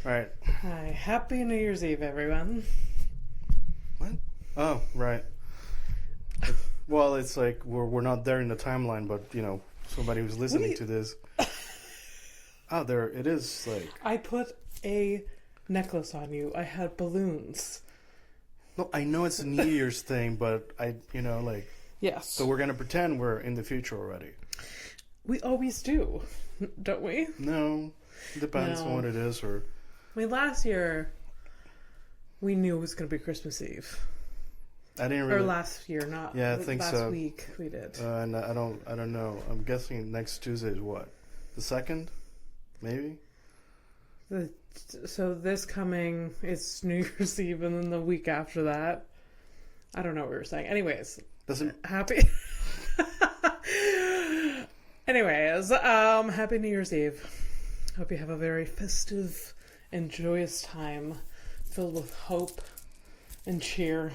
All right. Hi, happy New Year's Eve, everyone. What? Oh, right. Well, it's like we're not there in the timeline, but somebody who's listening to this. Oh, there it is. Like I put a necklace on you. I had balloons. No, I know it's a New Year's thing, but Yes. So we're gonna pretend we're in the future already. We always do, don't we? No, it depends on what it is. Or last year we knew it was going to be Christmas Eve. I didn't really. Or last year, not. Yeah, I think last so. Last week we did. And I don't know. I'm guessing next Tuesday is what? The 2nd? Maybe? So this coming, it's New Year's Eve, and then the week after that, I don't know what we were saying. Anyways. Happy. Anyways, happy New Year's Eve. Hope you have a very festive and joyous time filled with hope and cheer.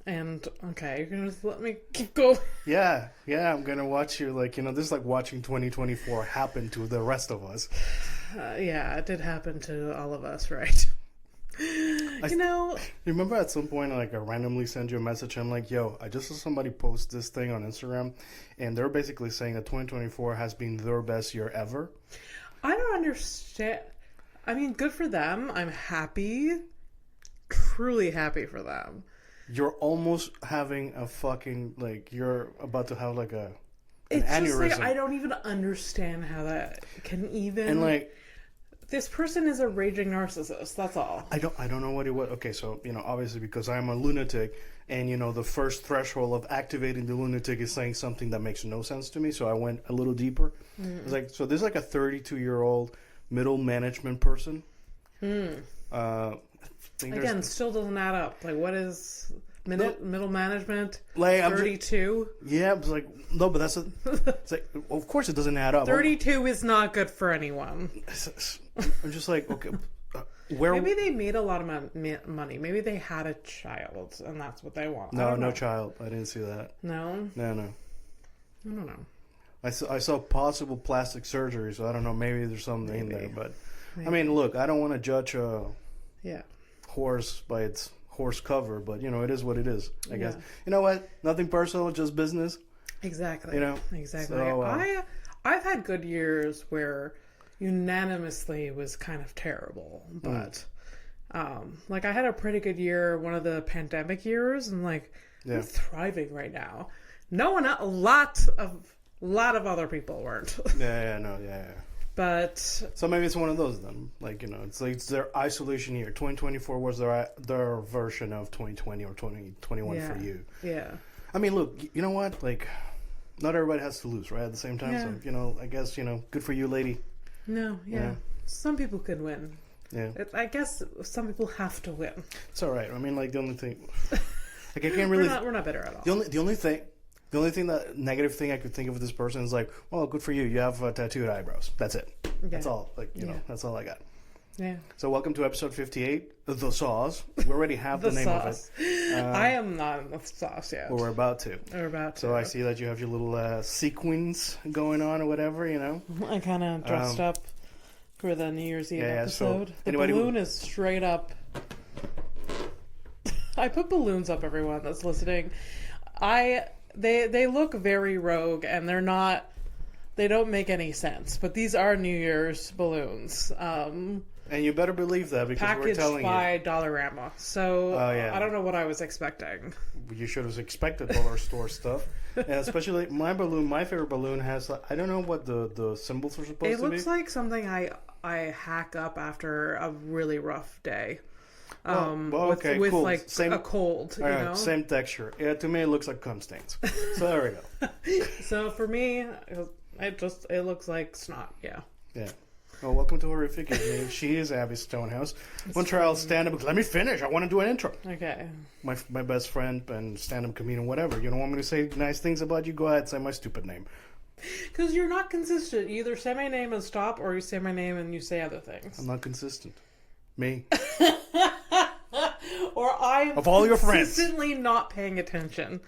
And, okay, you're going to just let me keep going? Yeah, I'm going to watch you, this is like watching 2024 happen to the rest of us. Yeah, it did happen to all of us, right? Remember at some point, I randomly send you a message, I'm like, yo, I just saw somebody post this thing on Instagram, and they're basically saying that 2024 has been their best year ever. I don't understand. I mean, good for them. I'm happy. Truly happy for them. You're almost having a fucking, you're about to have, an it's aneurysm. Just I don't even understand how that can even... And, this person is a raging narcissist, that's all. I don't know what it was. Okay, so, obviously because I'm a lunatic, and, the first threshold of activating the lunatic is saying something that makes no sense to me, so I went a little deeper. It's so there's a 32-year-old middle management person. Again, still doesn't add up. What is middle management? 32? Yeah, it's no, but that's it's of course it doesn't add up. 32 is not good for anyone. I'm just okay. Where? Maybe they made a lot of money. Maybe they had a child, and that's what they want. No child. I didn't see that. No? No. I don't know. I saw possible plastic surgery, so I don't know. Maybe there's something in there, but maybe. I mean, look, I don't want to judge a horse by its horse cover, but it is what it is. I guess. You know what? Nothing personal, just business. Exactly. Exactly. So, I've had good years where unanimously it was kind of terrible, but I had a pretty good year one of the pandemic years, and I'm thriving right now. A lot of other people weren't. Yeah. But so maybe it's one of those then. It's their isolation year. 2024 was their version of 2020 or 2021 for you. Yeah. I mean, look, you know what? Not everybody has to lose, right? At the same time, so I guess good for you, lady. No, yeah. Some people could win. Yeah. I guess some people have to win. It's all right. I mean, the only thing, I can't really. We're not bitter at all. The only thing that negative thing I could think of with this person is well, good for you. You have tattooed eyebrows. That's it. Yeah. That's all. That's all I got. Yeah. So welcome to episode 58, the sauce. We already have the name sauce. of it. I am not in the sauce yet. But we're about to. So I see that you have your little sequins going on or whatever. I kind of dressed up for the New Year's Eve episode. So the balloon is straight up. I put balloons up, everyone that's listening. They look very rogue, and they're not. They don't make any sense. But these are New Year's balloons. And you better believe that because we're telling you. Packaged by Dollarama. So I don't know what I was expecting. You should have expected dollar store stuff. And especially my favorite balloon has, I don't know what the symbols are supposed to be. It looks like something I hack up after a really rough day. Okay, with cool. A cold, Same texture. Yeah, to me it looks like cum stains. So there we go. So for me, it looks like snot. Yeah. Well, welcome to Horrific Evening. She is Abby Stonehouse. Montreal stand-up. Let me finish. I want to do an intro. Okay. My best friend and stand-up comedian, whatever. You don't want me to say nice things about you? Go ahead, say my stupid name. Because you're not consistent. You either say my name and stop, or you say my name and you say other things. I'm not consistent. Me. Or I'm of all your friends consistently not paying attention.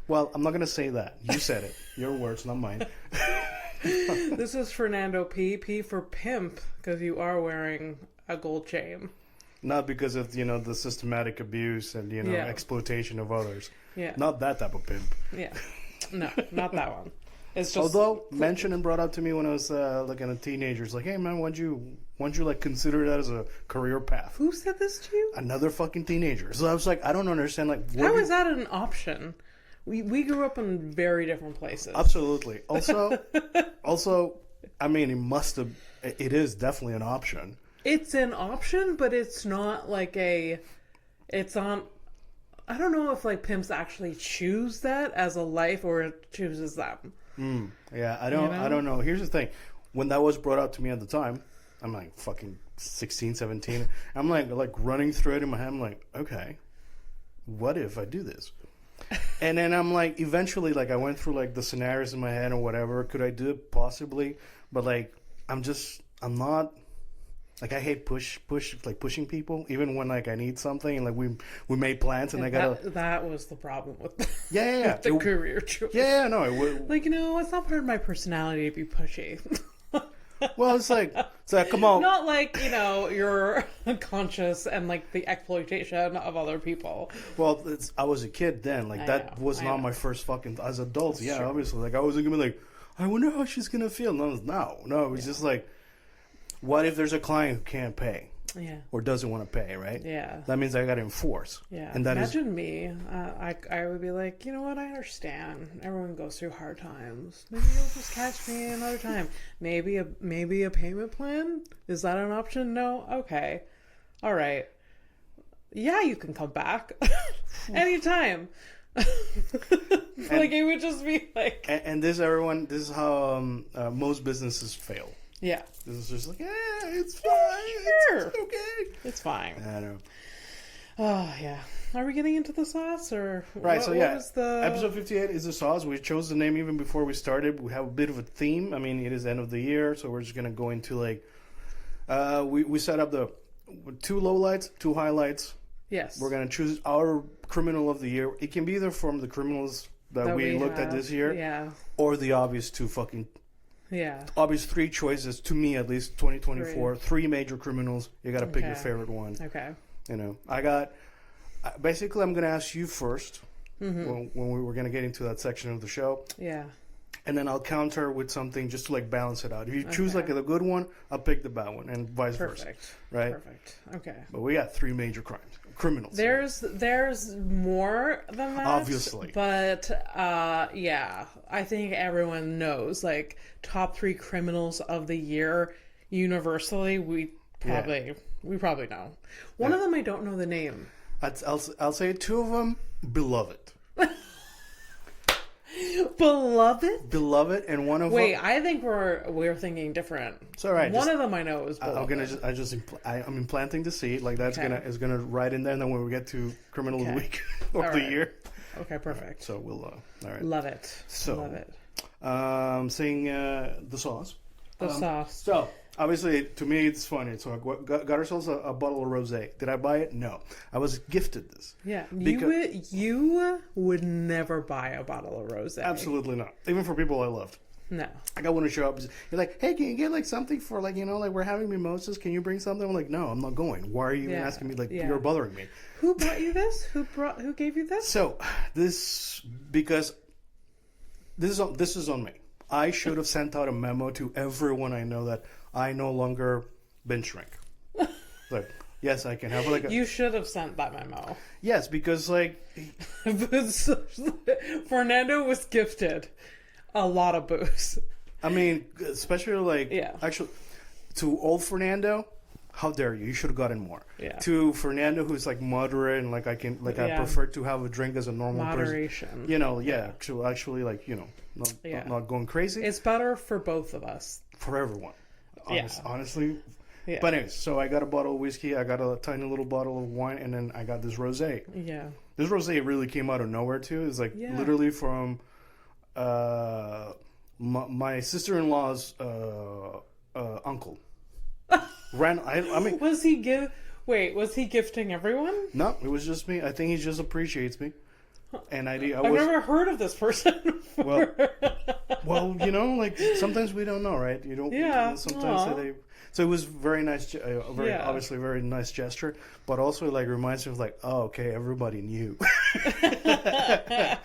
Well, I'm not going to say that. You said it. Your words, not mine. This is Fernando P. P for pimp, because you are wearing a gold chain. Not because of, the systematic abuse and, exploitation of others. Yeah. Not that type of pimp. Yeah. No, not that one. It's just... Although, mentioned and brought up to me when I was looking at teenagers, like, hey, man, why'd you consider that as a career path? Who said this to you? Another fucking teenager. So I was like, I don't understand, like... How is that an option? We grew up in very different places. Absolutely. Also, I mean, it is definitely an option. It's an option, but it's not like it's on... I don't know if like pimps actually choose that as a life or it chooses them. Yeah, I don't know. Here's the thing. When that was brought up to me at the time, I'm like fucking 16, 17. I'm like running through it in my head. I'm like, okay, what if I do this? And then I'm like, eventually, like I went through like the scenarios in my head or whatever. Could I do it? Possibly. But like, I'm not. Like I hate pushing people, even when like I need something and like we made plans and I gotta. That was the problem with the, with the career choice. Yeah, no, it would. Like it's not part of my personality to be pushy. Well, it's like come on. Not like you're unconscious and like the exploitation of other people. Well, I was a kid then. Like that was not my first fucking as adults. Yeah, obviously. Like I wasn't gonna be like, I wonder how she's gonna feel. No, it was just like. What if there's a client who can't pay? Yeah. Or doesn't want to pay, right? Yeah. That means I got to enforce. Yeah. And that Imagine me. I would be like, you know what? I understand. Everyone goes through hard times. Maybe you'll just catch me another time. Maybe a payment plan? Is that an option? No? Okay. All right. Yeah, you can come back. Anytime. Like it would just be like... And this is how most businesses fail. Yeah. This is just like, it's fine. Sure. It's okay. It's fine. I know. Oh, yeah. Are we getting into the sauce or... Right, what was the... Episode 58 is the sauce. We chose the name even before we started. We have a bit of a theme. I mean, it is end of the year, so we're just going to go into like... we set up the 2 lowlights, 2 highlights. Yes. We're going to choose our criminal of the year. It can be either from the criminals that we looked at this year, or the obvious 2 fucking... Yeah. Obvious 3 choices, to me at least, 2024. 3 major criminals. You got to pick your favorite one. Okay. Basically, I'm going to ask you first when we were going to get into that section of the show. Yeah. And then I'll counter with something just to like balance it out. If you choose like the good one, I'll pick the bad one, and vice versa. Right? Perfect. Okay. But we got 3 major criminals. There's more than that. Obviously. But yeah, I think everyone knows like top 3 criminals of the year universally. We probably know. One of them I don't know the name. I'll say 2 of them beloved. Beloved, and one of Wait, them... I think we're thinking different. It's all right. One of them I know is beloved. I'm implanting the seed. Like that's is gonna write in there, and then when we get to criminal of the week of the year. Okay, perfect. So we'll all right. Love it. So love it. Saying the sauce. The sauce. So obviously, to me, it's funny. So I got ourselves a bottle of rosé. Did I buy it? No. I was gifted this. Yeah. You would never buy a bottle of rosé. Absolutely not. Even for people I loved. No. Like I want to show up. You're like, hey, can you get like something for like, like we're having mimosas. Can you bring something? I'm like, no, I'm not going. Why are you even asking me? Like, you're bothering me. Who brought you this? Who gave you this? So because this is on me. I should have sent out a memo to everyone I know that I no longer binge drink. Like, yes, I can have like You should have sent that memo. Yes, because like Fernando was gifted a lot of booze. I mean, especially like actually to old Fernando, how dare you? You should have gotten more. Yeah. To Fernando, who's like moderate and like I prefer to have a drink as a normal moderation. Person. To actually like not going crazy. It's better for both of us. For everyone. Honestly. Yeah. But anyways, so I got a bottle of whiskey, I got a tiny little bottle of wine, and then I got this rosé. Yeah. This rosé really came out of nowhere too. It's like literally from my sister-in-law's uncle. I mean, was he gifting everyone? No, it was just me. I think he just appreciates me. And I've never heard of this person before. Well, you know, like sometimes we don't know, right? You don't. Yeah. Sometimes so it was very nice, obviously very nice gesture, but also like reminds me of like, oh, okay, everybody knew.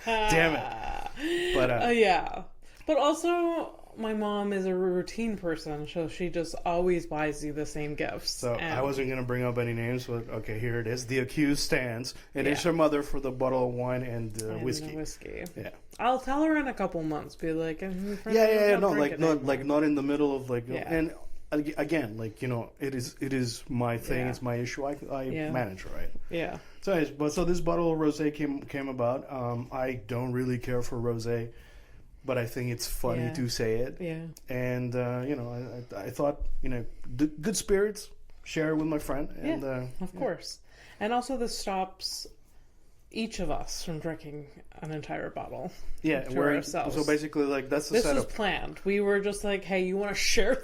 Damn it. But yeah. But also, my mom is a routine person, so she just always buys you the same gifts. So I wasn't going to bring up any names, but okay, here it is. The accused stands. It is her mother for the bottle of wine and whiskey. Yeah. I'll tell her in a couple months. Be like, no, not in the middle of like, and again, like, you know, it is my thing. It's my issue. I manage, right? Yeah. So this bottle of rosé came about. I don't really care for rosé, but I think it's funny to say it. Yeah. And you know, I thought, you know, good spirits, share it with my friend. And of course. And also this stops each of us from drinking an entire bottle. Yeah, to ourselves. So basically, like, that's the setup. This was planned. We were just like, hey, you want to share?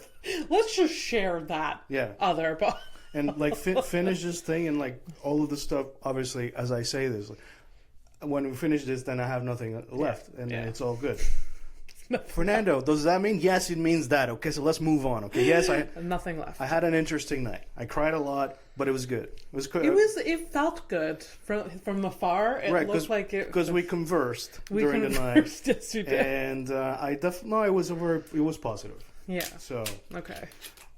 Let's just share that other bottle. And like finish this thing, and like all of the stuff. Obviously, as I say this, like, when we finish this, then I have nothing left, and then it's all good. Fernando, does that mean? Yes, it means that. Okay, so let's move on. Okay, yes, I nothing left. I had an interesting night. I cried a lot, but it was good. It was good. It felt good from afar. It looked like it because we conversed during the night. Yes, we did. And it was positive. Yeah. So okay.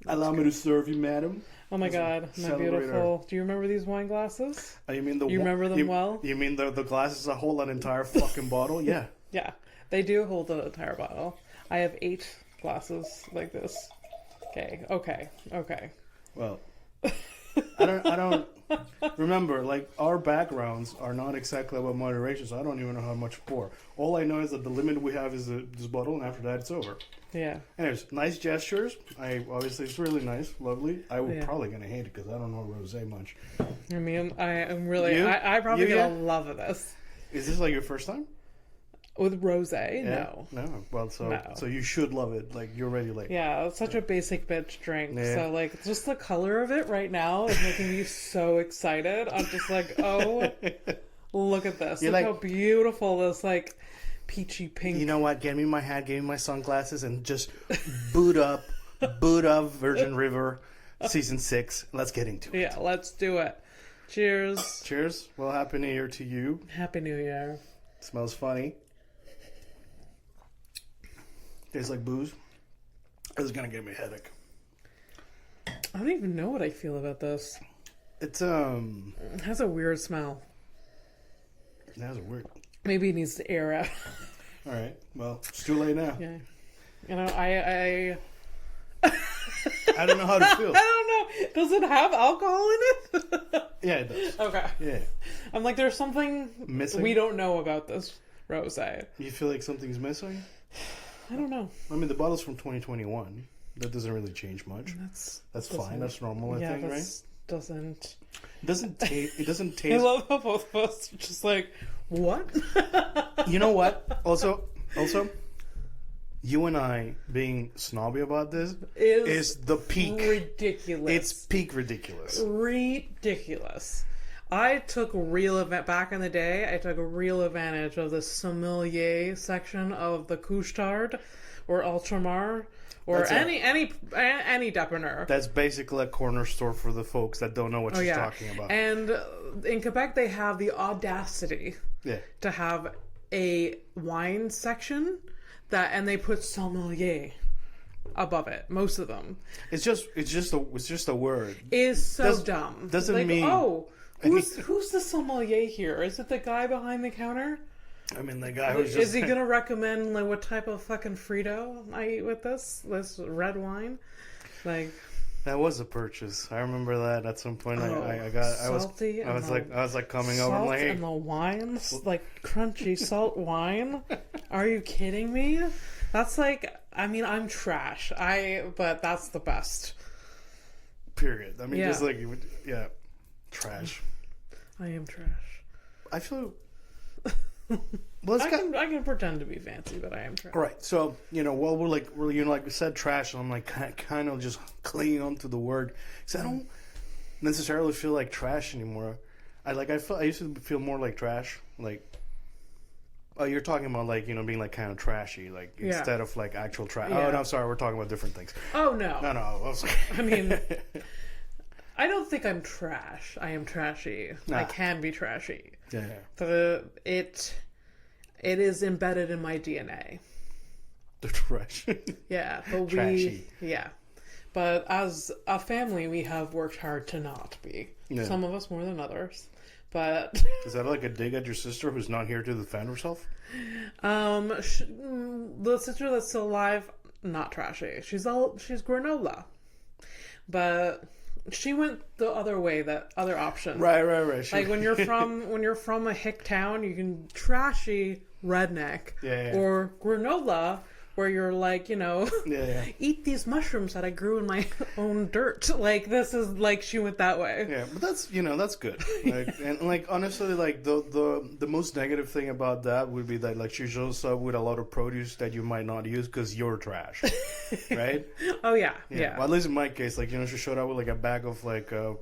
Allow me to serve you, madam. Oh my God, my beautiful. Do you remember these wine glasses? You mean you remember them well? You mean the glasses that hold an entire fucking bottle? Yeah. Yeah. They do hold an entire bottle. I have 8 glasses like this. Okay. Well, I don't remember, like, our backgrounds are not exactly about moderation, so I don't even know how much pour. All I know is that the limit we have is this bottle, and after that it's over. Yeah. Anyways, nice gestures. Obviously it's really nice, lovely. I would probably gonna hate it because I don't know rosé much. I mean, I am really. I probably gonna love this. Is this like your first time? With rosé, no. Well, so you should love it. Like, you're already like... Yeah, it's such a basic bitch drink. Yeah. So, like, just the color of it right now is making me so excited. I'm just like, oh, look at this. Look how beautiful this, like, peachy pink... You know what? Get me my hat, give me my sunglasses, and just boot up Virgin River Season 6. Let's get into it. Yeah, let's do it. Cheers. Cheers. Well, Happy New Year to you. Happy New Year. It smells funny. Tastes like booze. It's gonna give me a headache. I don't even know what I feel about this. It has a weird smell. It has a weird... Maybe it needs to air out. All right. Well, it's too late now. Yeah. You know, I I don't know how to feel. I don't know. Does it have alcohol in it? Yeah, it does. Okay. Yeah. I'm like, there's something missing. We don't know about this rosé. You feel like something's missing? I don't know. I mean, the bottle's from 2021. That doesn't really change much. That's fine. That's normal, I think, right? Doesn't. It doesn't taste. I love how both of us are just like, what? You know what? Also, you and I being snobby about this is the peak. Ridiculous. It's peak ridiculous. Ridiculous. I took back in the day, I took a real advantage of the sommelier section of the Couche-Tard or Ultramar or any depanneur. That's basically a corner store for the folks that don't know what she's talking about. And in Quebec, they have the audacity to have a wine section and they put sommelier above it. Most of them. It's just a word. Is so dumb. Doesn't mean. Oh. Who's the sommelier here? Is it the guy behind the counter? I mean, the guy who's just... Is he going to recommend, like, what type of fucking Frito I eat with this red wine? Like... That was a purchase. I remember that at some point. I was like coming over and like... Salt and the wines? Like, crunchy salt wine? Are you kidding me? That's like... I mean, I'm trash. But that's the best. Period. I mean, just like... Yeah. Trash. I am trash. I feel... Well, I can pretend to be fancy, but I am trash. Right. So, we're like we said trash, and I'm like kind of just clinging on to the word because I don't necessarily feel like trash anymore. I used to feel more like trash, like Oh, you're talking about like, being like kind of trashy, like instead of like actual trash. Yeah. Oh, no, I'm sorry. We're talking about different things. Oh, no. No. I was like... I mean, I don't think I'm trash. I am trashy. Nah. I can be trashy. Yeah. It is embedded in my DNA. The trash. Yeah, but Trashy. But as a family, we have worked hard to not be. Yeah. Some of us more than others. But is that like a dig at your sister who's not here to defend herself? The sister that's still alive, not trashy. She's granola, but she went the other way, that other option. Right. Like when you're from a hick town, you can trashy redneck or granola. Where you're like, eat these mushrooms that I grew in my own dirt. Like, this is like, she went that way. Yeah, but that's, that's good. Like, and like, honestly, like the most negative thing about that would be that like she shows up with a lot of produce that you might not use because you're trash, right? Oh yeah. Well, at least in my case, like, she showed up with like a bag of like, I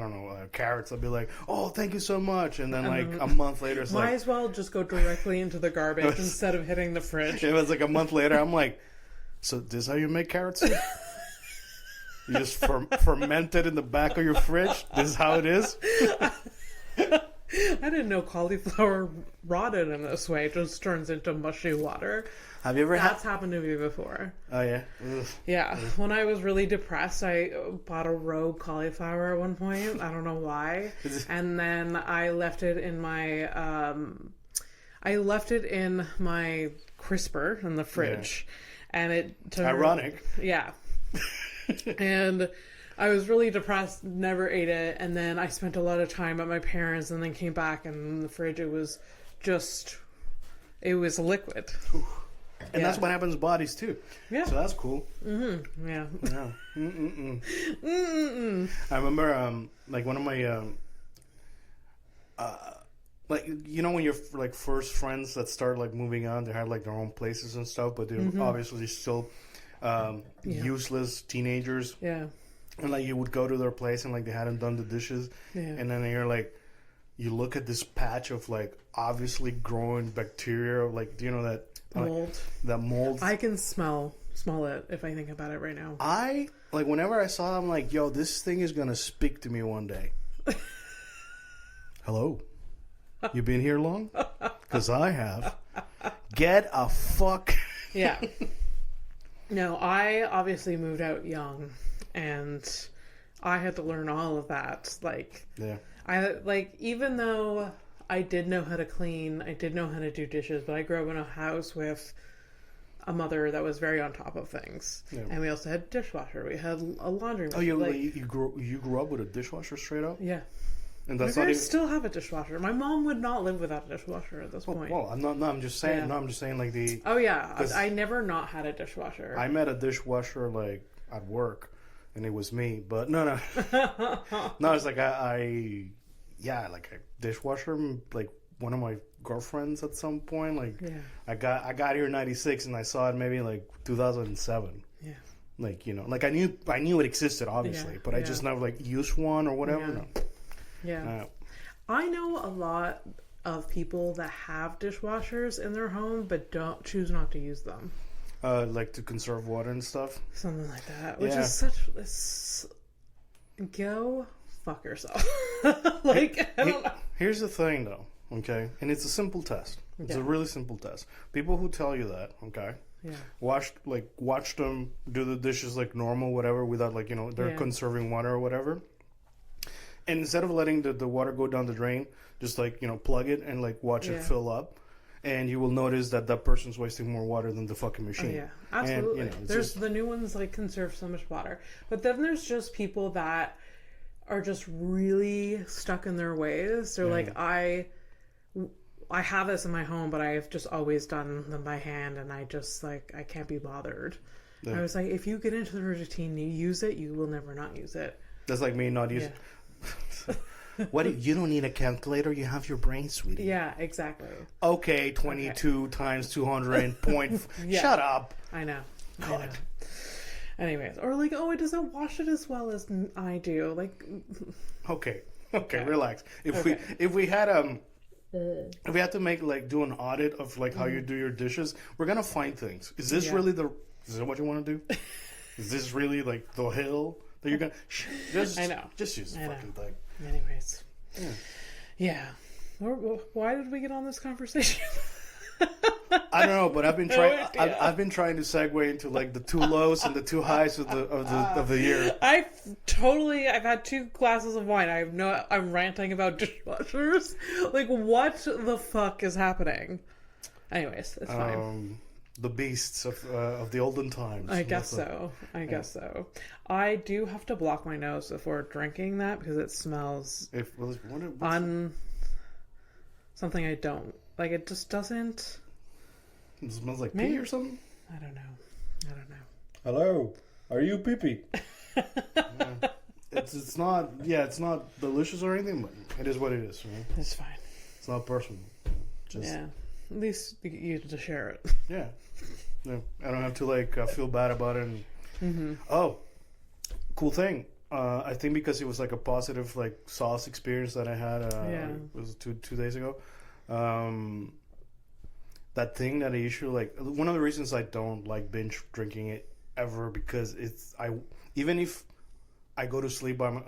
don't know, carrots. I'd be like, oh, thank you so much. And then like a month later, it's might as well just go directly into the garbage instead of hitting the fridge. It was like a month later. I'm like, so this is how you make carrot soup? You just ferment it in the back of your fridge? This is how it is? I didn't know cauliflower rotted in this way. It just turns into mushy water. Have you ever That's happened to me before. Oh, yeah? Ugh. Yeah. When I was really depressed, I bought a rogue cauliflower at one point. I don't know why. And then I left it in my... crisper in the fridge, and it ironic. Yeah. And I was really depressed, never ate it, and then I spent a lot of time at my parents' and then came back, and in the fridge it was liquid. Ooh. And that's what happens to bodies too. Yeah. So that's cool. Mm-hmm. Yeah. I remember like one of my like, when you're like first friends that start like moving on, they have like their own places and stuff, but they're obviously still useless teenagers. Yeah. And like you would go to their place and like they hadn't done the dishes. Yeah. And then you're like, you look at this patch of like obviously growing bacteria, like, do you know that mold? That mold. I can smell it if I think about it right now. I like whenever I saw it, I'm like, yo, this thing is gonna speak to me one day. Hello. You been here long? Because I have. Get a fuck. Yeah. No, I obviously moved out young, and I had to learn all of that. Like, yeah. Even though I did know how to clean, I did know how to do dishes, but I grew up in a house with a mother that was very on top of things. Yeah. And we also had a dishwasher. We had a laundry machine. Oh, you grew up with a dishwasher straight up? Yeah. And that's my parents still have a dishwasher. My mom would not live without a dishwasher at this point. Well, I'm just saying. Yeah. No, I'm just saying like the. Oh yeah, I never not had a dishwasher. I met a dishwasher like at work, and it was me. But no. No, it's like like a dishwasher. Like one of my girlfriends at some point. Like I got here in '96, and I saw it maybe like 2007. Yeah. Like like I knew it existed obviously, but I just never like used one or whatever. Yeah. No. Yeah. I know a lot of people that have dishwashers in their home but choose not to use them. Like to conserve water and stuff? Something like that. Which is go fuck yourself. Like, I don't know. Here's the thing though, okay? And it's a simple test. It's a really simple test. People who tell you that, okay? Yeah. Watch them do the dishes like normal, whatever, without like, they're conserving water or whatever. And instead of letting the water go down the drain, just like, plug it and like watch it fill up. And you will notice that person's wasting more water than the fucking machine. Oh, yeah, absolutely. And, there's the new ones like conserve so much water. But then there's just people that are just really stuck in their ways. They're like, I have this in my home, but I've just always done them by hand. And I just like, I can't be bothered. Yeah. I was like, if you get into the routine, you use it, you will never not use it. That's like me not using you don't need a calculator, you have your brain, sweetie. Yeah, exactly. Okay, 22 times 200 point. Shut up. I know. Anyways, or like, it doesn't wash it as well as I do. Like, okay, relax. If we had If we had to do an audit of how you do your dishes, we're gonna find things. Is this really is that what you want to do? Is this really the hill that you're gonna? I know. Just use the fucking thing. Anyways. Yeah. Why did we get on this conversation? I don't know, but I've been trying. I've been trying to segue into the two lows and the two highs of the year. I've had 2 glasses of wine. I'm ranting about dishwashers. What the fuck is happening? Anyways, it's fine. The beasts of the olden times. I guess so. I do have to block my nose before drinking that because it smells something I don't like. It just doesn't. It smells like pee or something. I don't know. Hello, are you pee-pee? It's not. Yeah, it's not delicious or anything, but it is what it is. Right? It's fine. It's not personal. At least you get to share it. Yeah. No, I don't have to feel bad about it. And, oh, cool thing. I think because it was a positive sauce experience that I had. It was two days ago. That thing that I usually one of the reasons I don't like binge drinking it ever, because even if I go to sleep by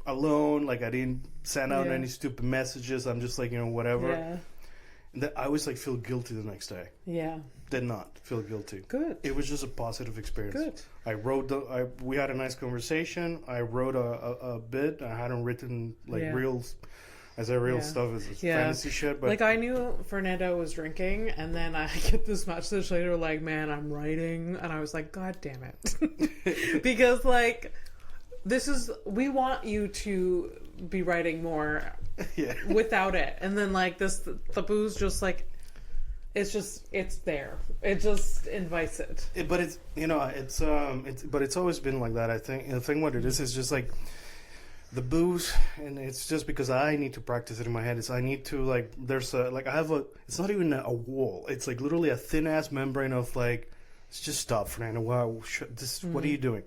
alone, I didn't send out any stupid messages, I'm just whatever. Yeah. And then I always feel guilty the next day. Yeah. Did not feel guilty. Good. It was just a positive experience. Good. I wrote we had a nice conversation. I wrote a bit. I hadn't written real stuff is fantasy shit, but I knew Fernando was drinking, and then I get this message later man, I'm writing, and I was like, God damn it. Because we want you to be writing more without it, and then the booze just it's there, it just invites it. But it's but it's always been like that. I think the thing what it is just the booze, and it's just because I need to practice it in my head. I need to there's I have it's not even a wall. It's literally a thin ass membrane of it's just stop, Fernando. Wow, what are you doing?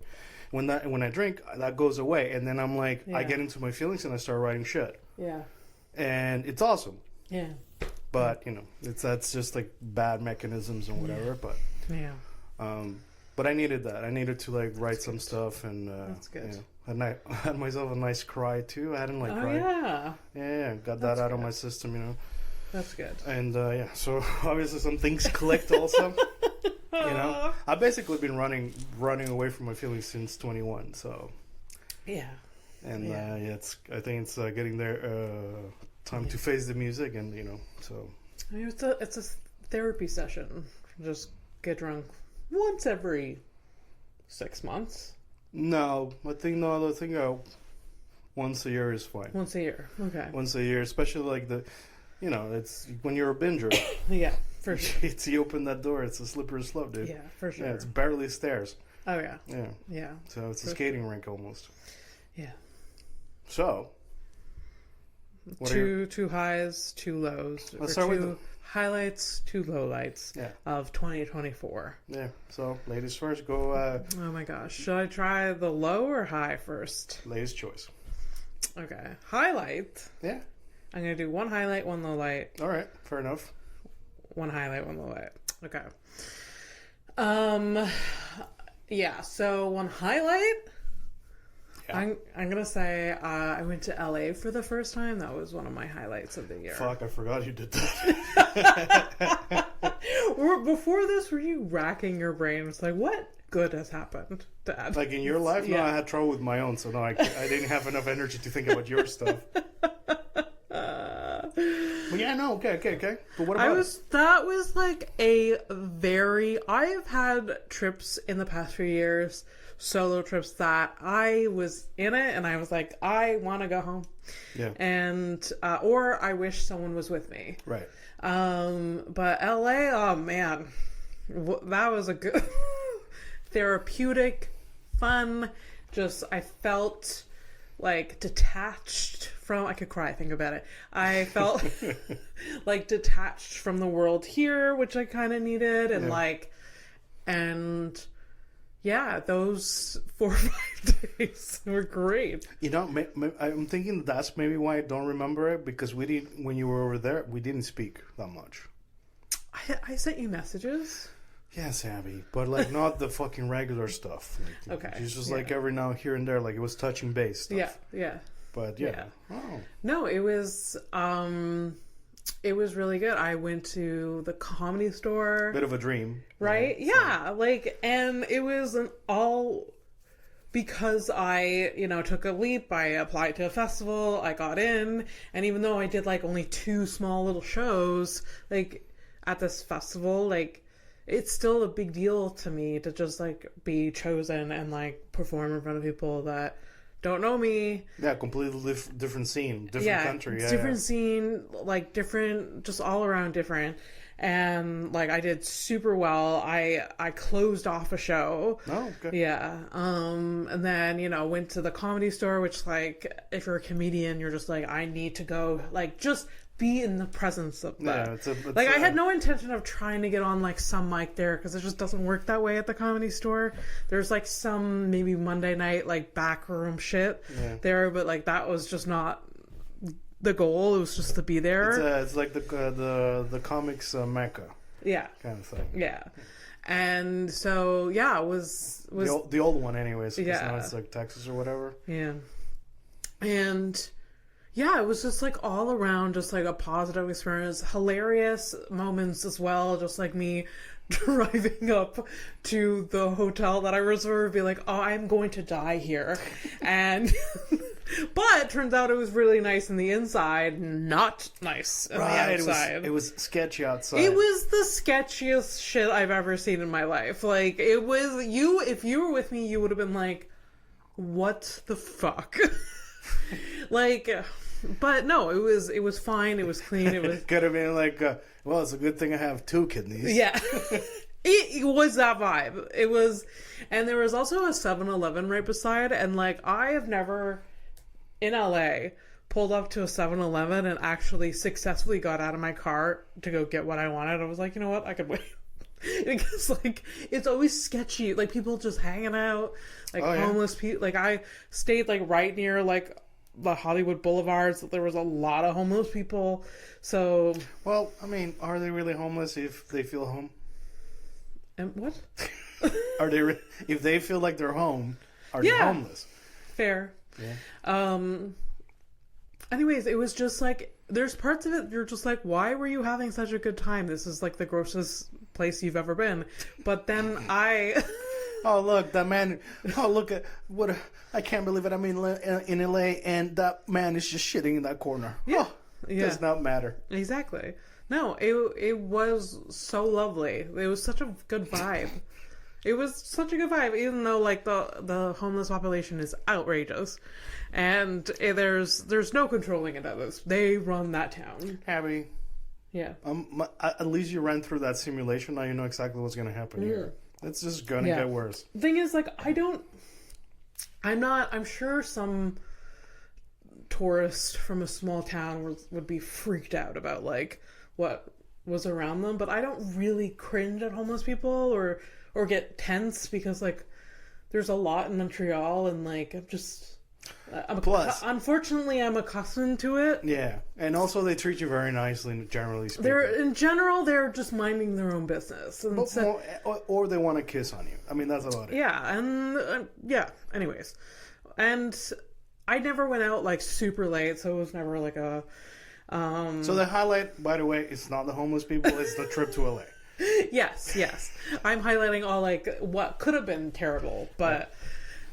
When I drink, that goes away, and then I'm I get into my feelings and I start writing shit. Yeah. And it's awesome. Yeah. But that's just bad mechanisms and whatever. But yeah. But I needed that. I needed to write some stuff, and that's good. I had myself a nice cry too. I hadn't cried. Yeah, got that out of my system. That's good. And so obviously some things clicked also. I've basically been running away from my feelings since 21. So yeah. And I think it's getting there. Time to face the music, and so. I mean, it's a therapy session. Just get drunk once every 6 months. No, I think once a year is fine. Once a year, okay. Once a year, especially it's when you're a binger. Yeah, for sure. You open that door, it's a slippery slope, dude. Yeah, for sure. Yeah, it's barely stairs. Oh yeah. Yeah. Yeah. So it's a skating rink almost. Yeah. So. Two highs, 2 lows. Let's start with highlights, 2 lowlights of 2024. Yeah. So, ladies first, go. Oh my gosh. Should I try the low or high first? Ladies' choice. Okay. Highlight. Yeah. I'm going to do 1 highlight, 1 low light. All right. Fair enough. 1 highlight, 1 low light. Okay. Yeah. So 1 highlight. Yeah. I'm gonna say I went to LA for the first time. That was one of my highlights of the year. Fuck, I forgot you did that. Before this, were you racking your brain? It's what good has happened, Dad? In your life? No, I had trouble with my own, so no, I didn't have enough energy to think about your stuff. But yeah, no, okay. But what about that was I have had trips in the past few years, solo trips that I was in it and I was I want to go home. Yeah. And or I wish someone was with me. Right. But LA, oh man, that was a good therapeutic, fun. Just I felt detached from. I could cry. Think about it. I felt detached from the world here, which I kind of needed, and and yeah, those 4 or 5 days were great. You know, I'm thinking that's maybe why I don't remember it, because we didn't, when you were over there, we didn't speak that much. I sent you messages. Yes, Abby, but like not the fucking regular stuff. Like, okay. It's just like every now here and there, like it was touching base stuff. Yeah, yeah. But yeah. Oh. No, it was really good. I went to the Comedy Store. Bit of a dream. Right? Yeah, like, and it was all because I, took a leap. I applied to a festival, I got in, and even though I did like only 2 small little shows, like at this festival, like it's still a big deal to me to just like be chosen and like perform in front of people that don't know me. Yeah, completely different scene, different country. Yeah, different scene, like different, just all around different. And like I did super well. I closed off a show. Oh, okay. Yeah. And then, went to the Comedy Store, which like if you're a comedian, you're just like, I need to go, like just be in the presence of that. Yeah, it's like I had no intention of trying to get on like some mic there, because it just doesn't work that way at the Comedy Store. There's like some maybe Monday night like backroom shit there, but like that was just not the goal. It was just to be there. It's like the comics mecca. Yeah. Kind of thing. Yeah. And so it was the old one anyways. Yeah. Now it's like Texas or whatever. Yeah. And yeah, it was just like all around just like a positive experience. Hilarious moments as well, just like me driving up to the hotel that I reserved, be like, oh, I'm going to die here. And but turns out it was really nice on the inside, not nice on the outside. It was sketchy outside. It was the sketchiest shit I've ever seen in my life. Like, it was, if you were with me, you would have been like, what the fuck? Like, but no, it was fine. It was clean. It was could have been like, well, it's a good thing I have 2 kidneys. Yeah. It was that vibe. It was, and there was also a 7-Eleven right beside, and like I have never in LA pulled up to a 7-Eleven and actually successfully got out of my car to go get what I wanted. I was like, you know what, I could wait. Because like it's always sketchy, like people just hanging out, like homeless people. Like I stayed like right near like the Hollywood Boulevards. There was a lot of homeless people. So, well, I mean, are they really homeless if they feel home? And what? Are they if they feel like they're home? Are they homeless? Fair. Yeah. Anyways, it was just like there's parts of it you're just like, why were you having such a good time? This is like the grossest place you've ever been. But then oh, look, that man. Oh, look at what. I can't believe it. I'm in LA, and that man is just shitting in that corner. Yeah. It does not matter. Exactly. No, it was so lovely. It was such a good vibe. It was such a good vibe, even though like the homeless population is outrageous, and there's no controlling it. Others, they run that town. Abby. Yeah. At least you ran through that simulation. Now you know exactly what's going to happen here. It's just going to get worse. The thing is, like, I'm sure some tourist from a small town would be freaked out about like what was around them, but I don't really cringe at homeless people or get tense, because like there's a lot in Montreal, and like unfortunately I'm accustomed to it. Yeah, and also they treat you very nicely, generally speaking. They're just minding their own business, and or they want to kiss on you. I mean, that's about it. Yeah, and anyways, and I never went out like super late, so it was never like a So the highlight, by the way, it's not the homeless people, it's the trip to LA. Yes. I'm highlighting all like what could have been terrible, but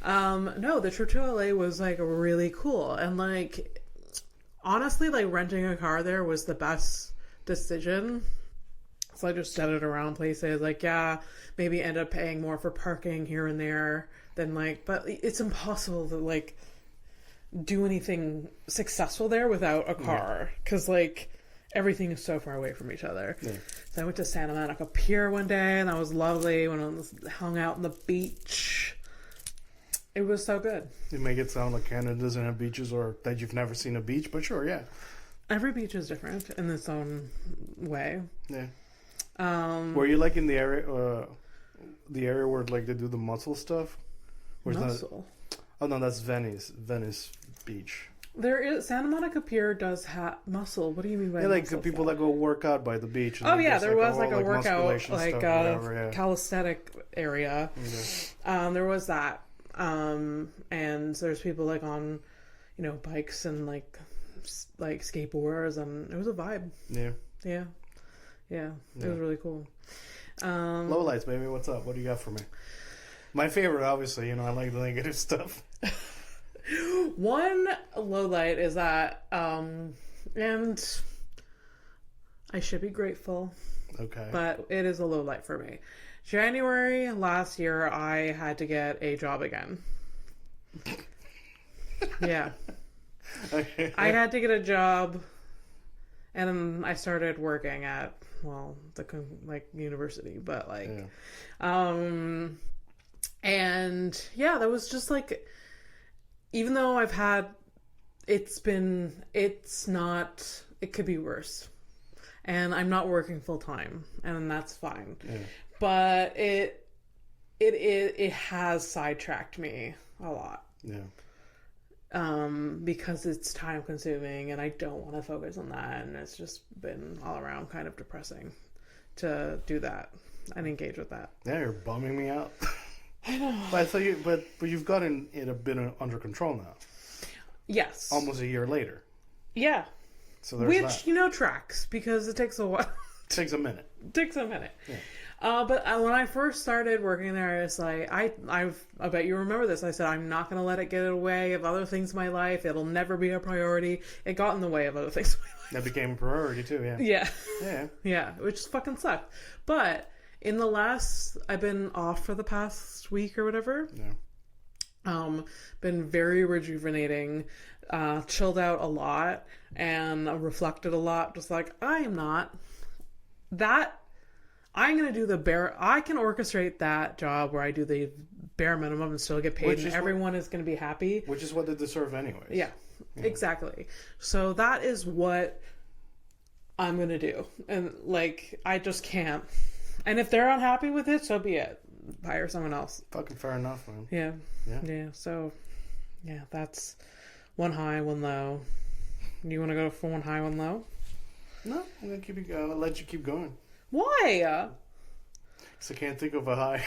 no, the trip to LA was like really cool, and like honestly, like renting a car there was the best decision. So I just jetted around places, like maybe end up paying more for parking here and there than like, but it's impossible to like do anything successful there without a car, because like everything is so far away from each other. So I went to Santa Monica Pier one day, and that was lovely. When I hung out on the beach, it was so good. You make it sound like Canada doesn't have beaches, or that you've never seen a beach, but sure, yeah. Every beach is different in its own way. Yeah. Were you like in the area the area where like they do the muscle stuff. Muscle. Oh no, that's Venice Beach. There is Santa Monica Pier does have muscle. What do you mean by like muscle people stuff? that go work out by the beach. Oh yeah, there was like a workout, like stuff, whatever, calisthenic area. Okay. There was that, and there's people like on, bikes and like skateboards, and it was a vibe. Yeah. It was really cool. Lowlights, baby. What's up? What do you got for me? My favorite, obviously. I like the negative stuff. One low light is that, and I should be grateful. Okay. But it is a low light for me. January last year, I had to get a job again. Yeah. I had to get a job, and I started working at, the university, but and yeah, that was just like, even though I've had, it could be worse. And I'm not working full time, and that's fine. Yeah. But it has sidetracked me a lot. Yeah. Because it's time consuming, and I don't want to focus on that, and it's just been all around kind of depressing to do that and engage with that. Yeah, you're bumming me out. I know. But you've gotten it a bit under control now. Yes. Almost a year later. Yeah. So there's that. Tracks, because it takes a while. Takes a minute. Yeah. But when I first started working there, I was like, I bet you remember this. I said, I'm not going to let it get in the way of other things in my life. It'll never be a priority. It got in the way of other things in my life. That became a priority too, yeah. Yeah. Yeah. Yeah, which fucking sucked. But I've been off for the past week or whatever. Yeah. Been very rejuvenating, chilled out a lot, and reflected a lot. Just like, I'm going to do I can orchestrate that job where I do the bare minimum and still get paid, and everyone is going to be happy. Which is what they deserve anyways. Yeah, exactly. So that is what I'm going to do. And I just can't. And if they're unhappy with it, so be it. Hire someone else. Fucking fair enough, man. Yeah. So, yeah, that's one high, one low. You want to go for one high, one low? No, I'm going to keep you going. I'll let you keep going. Why? So I can't think of a high.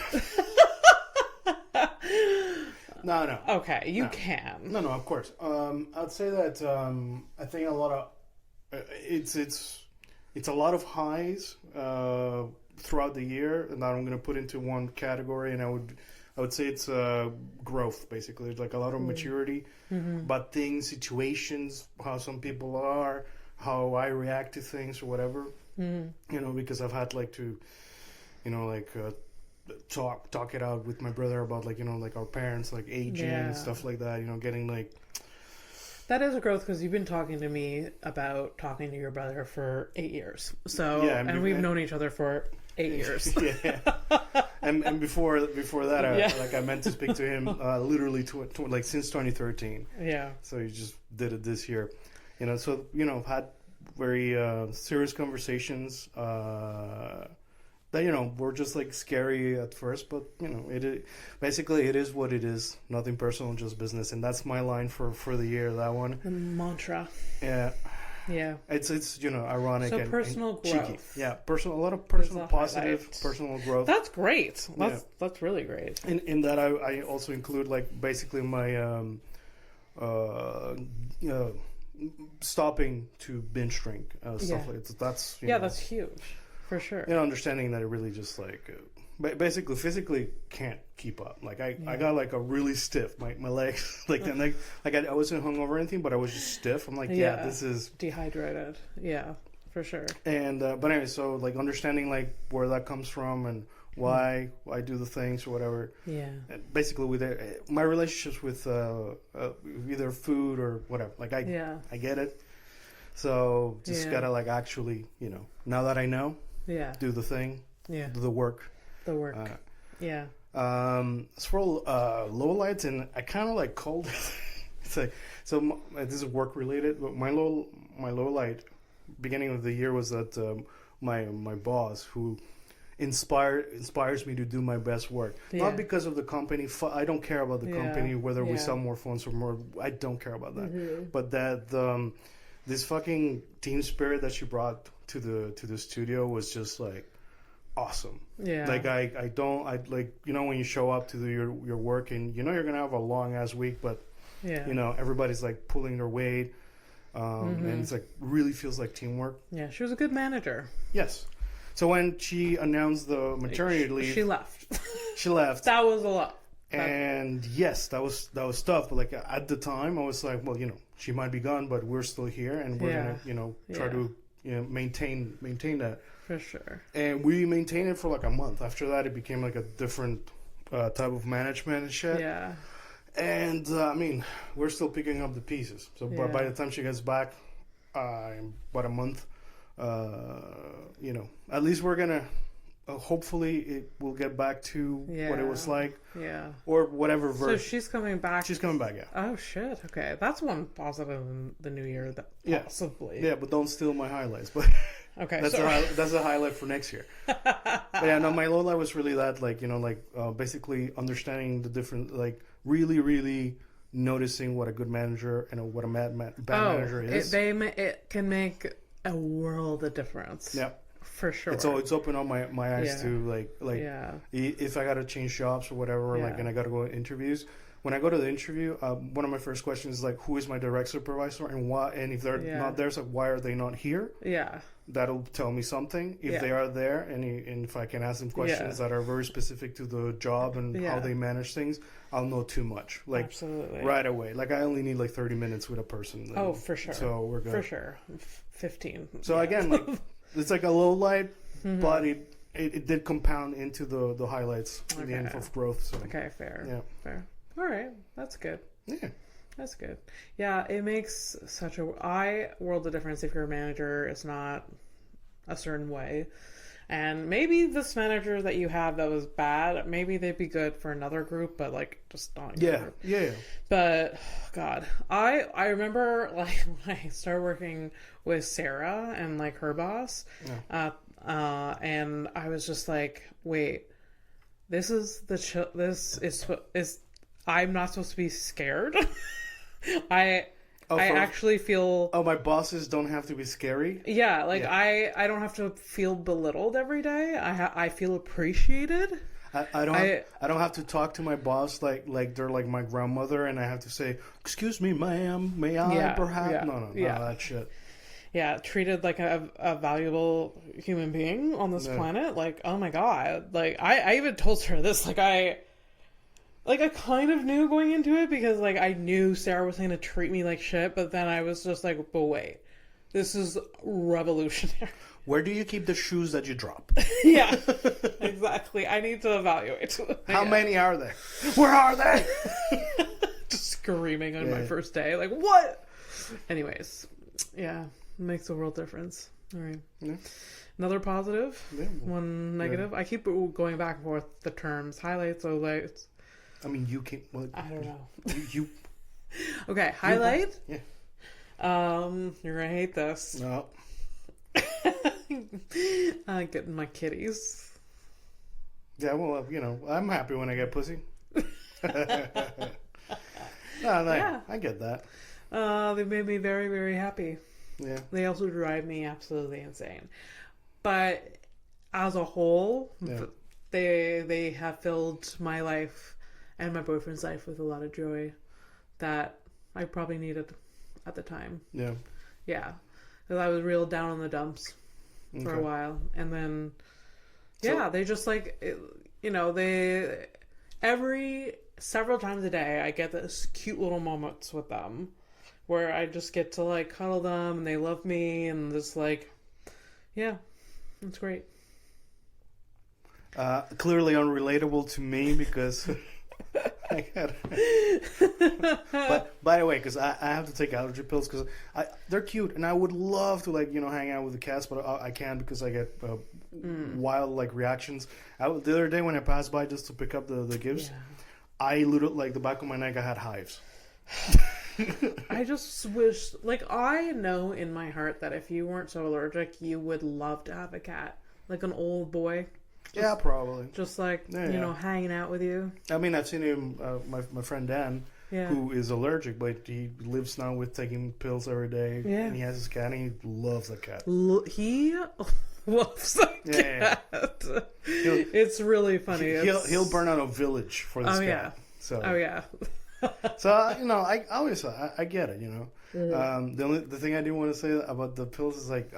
No. Okay, you can. No, of course. I'd say that I think a lot of it's a lot of highs throughout the year, and that I'm going to put into one category, and I would say it's growth, basically. It's like a lot of maturity, but things, situations, how some people are, how I react to things or whatever. Because I've had to, talk it out with my brother about our parents aging and stuff like that. Getting that is a growth, because you've been talking to me about talking to your brother for 8 years. So and we've known each other for 8 years. Yeah. and before that, I meant to speak to him literally since 2013. Yeah. So he just did it this year. So I've had very serious conversations that were just scary at first, but basically it is what it is. Nothing personal, just business, and that's my line for the year. That one. The mantra. Yeah. Yeah. It's ironic and personal and growth. Cheeky. Yeah, a lot of personal positive personal growth. That's great. That's really great. In that I also include basically my stopping to binge drink stuff like that. That's that's huge for sure. Understanding that it really just basically physically can't keep up. I got a really stiff my legs I wasn't hungover or anything, but I was just stiff. I'm this is dehydrated. Yeah, for sure. And but anyway, so understanding where that comes from and why I do the things or whatever. Yeah. And basically, with my relationships with either food or whatever, I get it. So just gotta actually, now that I know, do the thing, do the work. Yeah. As for low lights, and I kind of called it. This is work related, but my low light beginning of the year was that my boss, who inspires me to do my best work. Not because of the company. I don't care about the company, whether we sell more phones or more. I don't care about that. But that this fucking team spirit that she brought to the studio was just like awesome. Yeah. Like I like, you know, when you show up to do your work and you know you're gonna have a long ass week, but you know everybody's like pulling their weight, and it's like really feels like teamwork. Yeah, she was a good manager. Yes. So when she announced the maternity leave, she left. She left. That was a lot. And yes, that was tough. But like at the time, I was like, well, you know, she might be gone, but we're still here, and we're gonna, you know, try to, you know, maintain that. For sure. And we maintained it for like a month. After that, it became like a different type of management and shit. Yeah. And I mean, we're still picking up the pieces. So by the time she gets back, about a month. You know, at least we're gonna hopefully it will get back to what it was like, or whatever version. So she's coming back. She's coming back, Oh shit! Okay, that's one positive in the new year. That possibly. Yeah, but don't steal my highlights. But okay, that's a highlight for next year. But yeah, no, my low light was really that, like, you know, like basically understanding the different, like really noticing what a good manager and what a bad manager is. It can make a world of difference. Yeah, for sure. It's opened up my eyes to like if I gotta change jobs or whatever, like, and I gotta go to interviews. When I go to the interview, one of my first questions is like, who is my direct supervisor and why? And if they're not there, it's like, why are they not here? Yeah, that'll tell me something. If they are there, and if I can ask them questions that are very specific to the job and how they manage things, I'll know too much. Like, absolutely, right away. Like, I only need like 30 minutes with a person. Oh, for sure. So we're good. For sure. 15. So again, like, it's like a low light, but it did compound into the highlights in the end of growth. So okay, fair. Yeah, fair. All right, that's good. Yeah, that's good. Yeah, it makes such a world of difference if your manager is not a certain way. And maybe this manager that you have that was bad, maybe they'd be good for another group, but like just not your group. Yeah. But God, I remember like when I started working with Sarah and like her boss, and I was just like, wait, this is I'm not supposed to be scared. I actually feel... Oh, my bosses don't have to be scary? Yeah, like I don't have to feel belittled every day. I feel appreciated. I don't have to talk to my boss like they're like my grandmother, and I have to say, excuse me, ma'am, may I perhaps? Yeah. No, that shit. Yeah, treated like a valuable human being on this planet. Like, oh my God. Like, I even told her this. Like, I kind of knew going into it because, like, I knew Sarah was going to treat me like shit, but then I was just like, but wait, this is revolutionary. Where do you keep the shoes that you drop? Yeah, exactly. I need to evaluate. How many are there? Where are they? Just screaming on my first day. Like, what? Anyways, yeah, it makes a world difference. All right. Yeah. Another positive, one negative. I keep going back and forth the terms. Highlights, lowlights. I mean, you can... Well, I don't know. You okay, highlight? Yeah. You're gonna hate this. No. Getting my kitties. Yeah, well, you know, I'm happy when I get pussy. I get that. They made me very, very happy. Yeah. They also drive me absolutely insane. But as a whole, they have filled my life and my boyfriend's life with a lot of joy that I probably needed at the time. Yeah. Yeah. Because I was real down in the dumps for a while. And then, they just like, you know, several times a day, I get this cute little moments with them where I just get to like cuddle them and they love me and just like, yeah, it's great. Clearly unrelatable to me because... But by the way, because I have to take allergy pills because they're cute and I would love to, like, you know, hang out with the cats, but I can't because I get wild like reactions. The other day when I passed by just to pick up the gifts, I literally, like, the back of my neck, I had hives. I just wish, like, I know in my heart that if you weren't so allergic, you would love to have a cat, like an old boy. Yeah, probably. Just like, you know, hanging out with you. I mean, I've seen him, my friend Dan, who is allergic, but he lives now with taking pills every day. Yeah. And he has his cat, and he loves the cat. He loves the cat. Yeah. It's really funny. He'll burn out a village for this cat. Yeah. So. Oh, yeah. So, you know, I always, I get it, you know. The thing I do want to say about the pills is like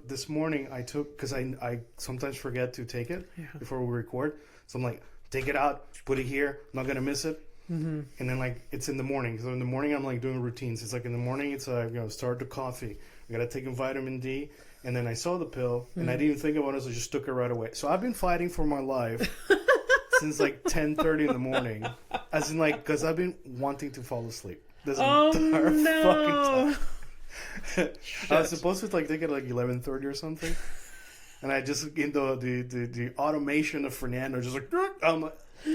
this morning because I sometimes forget to take it before we record, so I'm like, take it out, put it here, I'm not gonna miss it. And then like it's in the morning, so in the morning I'm like doing routines. It's like in the morning it's start the coffee, I gotta take a vitamin D, and then I saw the pill and I didn't even think about it, so I just took it right away. So I've been fighting for my life since like 10:30 in the morning, as in like because I've been wanting to fall asleep. This entire fucking time. I was supposed to like take it like 11:30 or something, and I just the automation of Fernando just like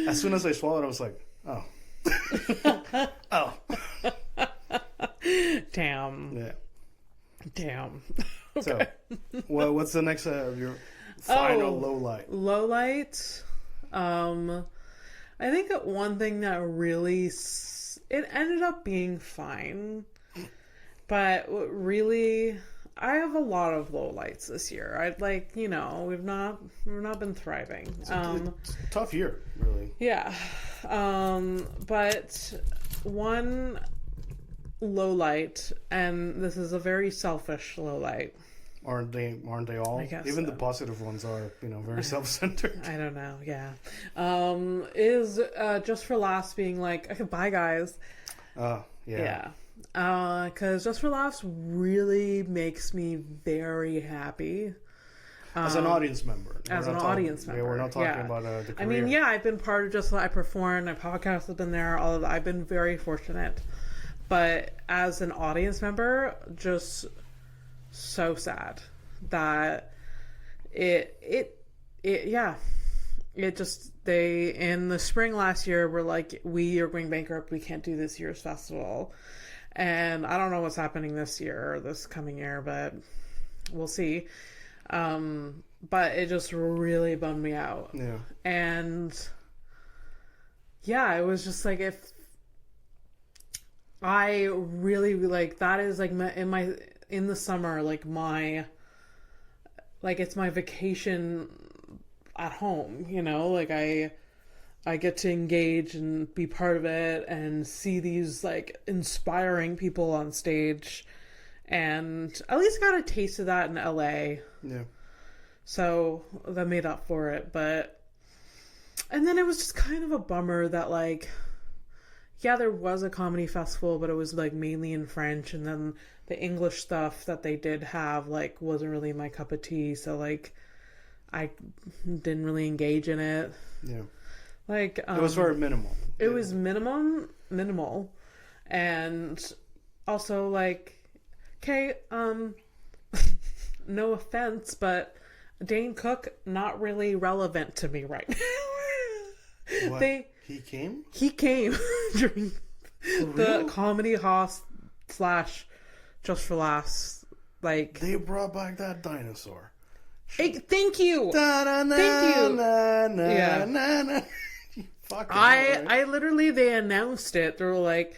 as soon as I swallowed, I was like, oh, oh, damn, yeah, damn. Okay. So, well, what's the next your final low light? Low light. I think that one thing that really. It ended up being fine, but really, I have a lot of lowlights this year. I'd like, you know, we've not been thriving. It's a tough year, really. Yeah, but one lowlight, and this is a very selfish lowlight. Aren't they all? I guess even so. The positive ones are, you know, very self-centered. I don't know. Yeah, is Just for Laughs being like, okay, bye guys. Yeah. Because Just for Laughs really makes me very happy. As an audience member. Audience member. Yeah, we're not talking about the career. I mean, yeah, I've been part of Just I performed, my podcast has been there, all of that. I've been very fortunate. But as an audience member, just so sad that they in the spring last year were like, we are going bankrupt, we can't do this year's festival, and I don't know what's happening this year or this coming year, but we'll see. But it just really bummed me out. Yeah. And yeah, it was just like, if I really like, that is like in the summer, like it's my vacation at home, you know, like I get to engage and be part of it and see these like inspiring people on stage, and at least got a taste of that in LA. Yeah. So that made up for it, and then it was just kind of a bummer that like, yeah, there was a comedy festival, but it was like mainly in French, and then the English stuff that they did have like wasn't really my cup of tea, so like I didn't really engage in it. Yeah. Like it was very minimal. It was minimal. And also like, okay, no offense, but Dane Cook not really relevant to me right now. What? He came? He came during the comedy host / Just for Laughs. Like, they brought back that dinosaur. Hey, thank you. Thank you. Yeah. I literally, they announced it. They were like,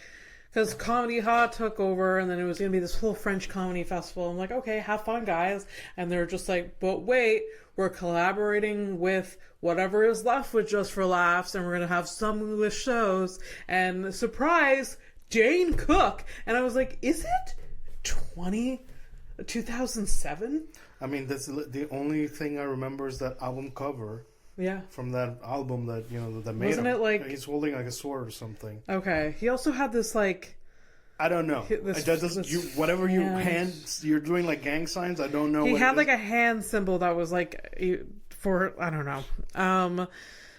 because Comedy Hot took over, and then it was going to be this whole French comedy festival. I'm like, okay, have fun, guys. And they're just like, but wait, we're collaborating with whatever is left with Just for Laughs, and we're going to have some English shows. And surprise, Dane Cook. And I was like, is it 2007? I mean, that's the only thing I remember is that album cover. Yeah. From that album that, you know, that made Wasn't him. It like... He's holding like a sword or something. Okay. He also had this like... I don't know. Whatever you hands, you're doing like gang signs. I don't know. He had like a hand symbol that was like for, I don't know.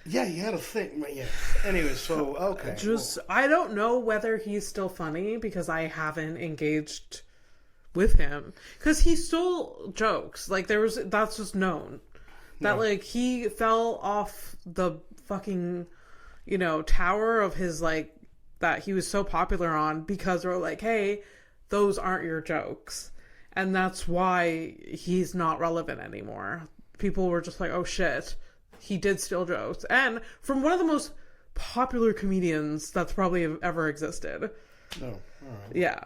Yeah, he had a thing. Yeah. Anyway, so okay. I don't know whether he's still funny because I haven't engaged with him, because he stole jokes. Like that's just known. That like he fell off the fucking, you know, tower of his like that he was so popular on because they're like, hey, those aren't your jokes, and that's why he's not relevant anymore. People were just like, oh shit, he did steal jokes, and from one of the most popular comedians that's probably ever existed. Oh, all right. Yeah.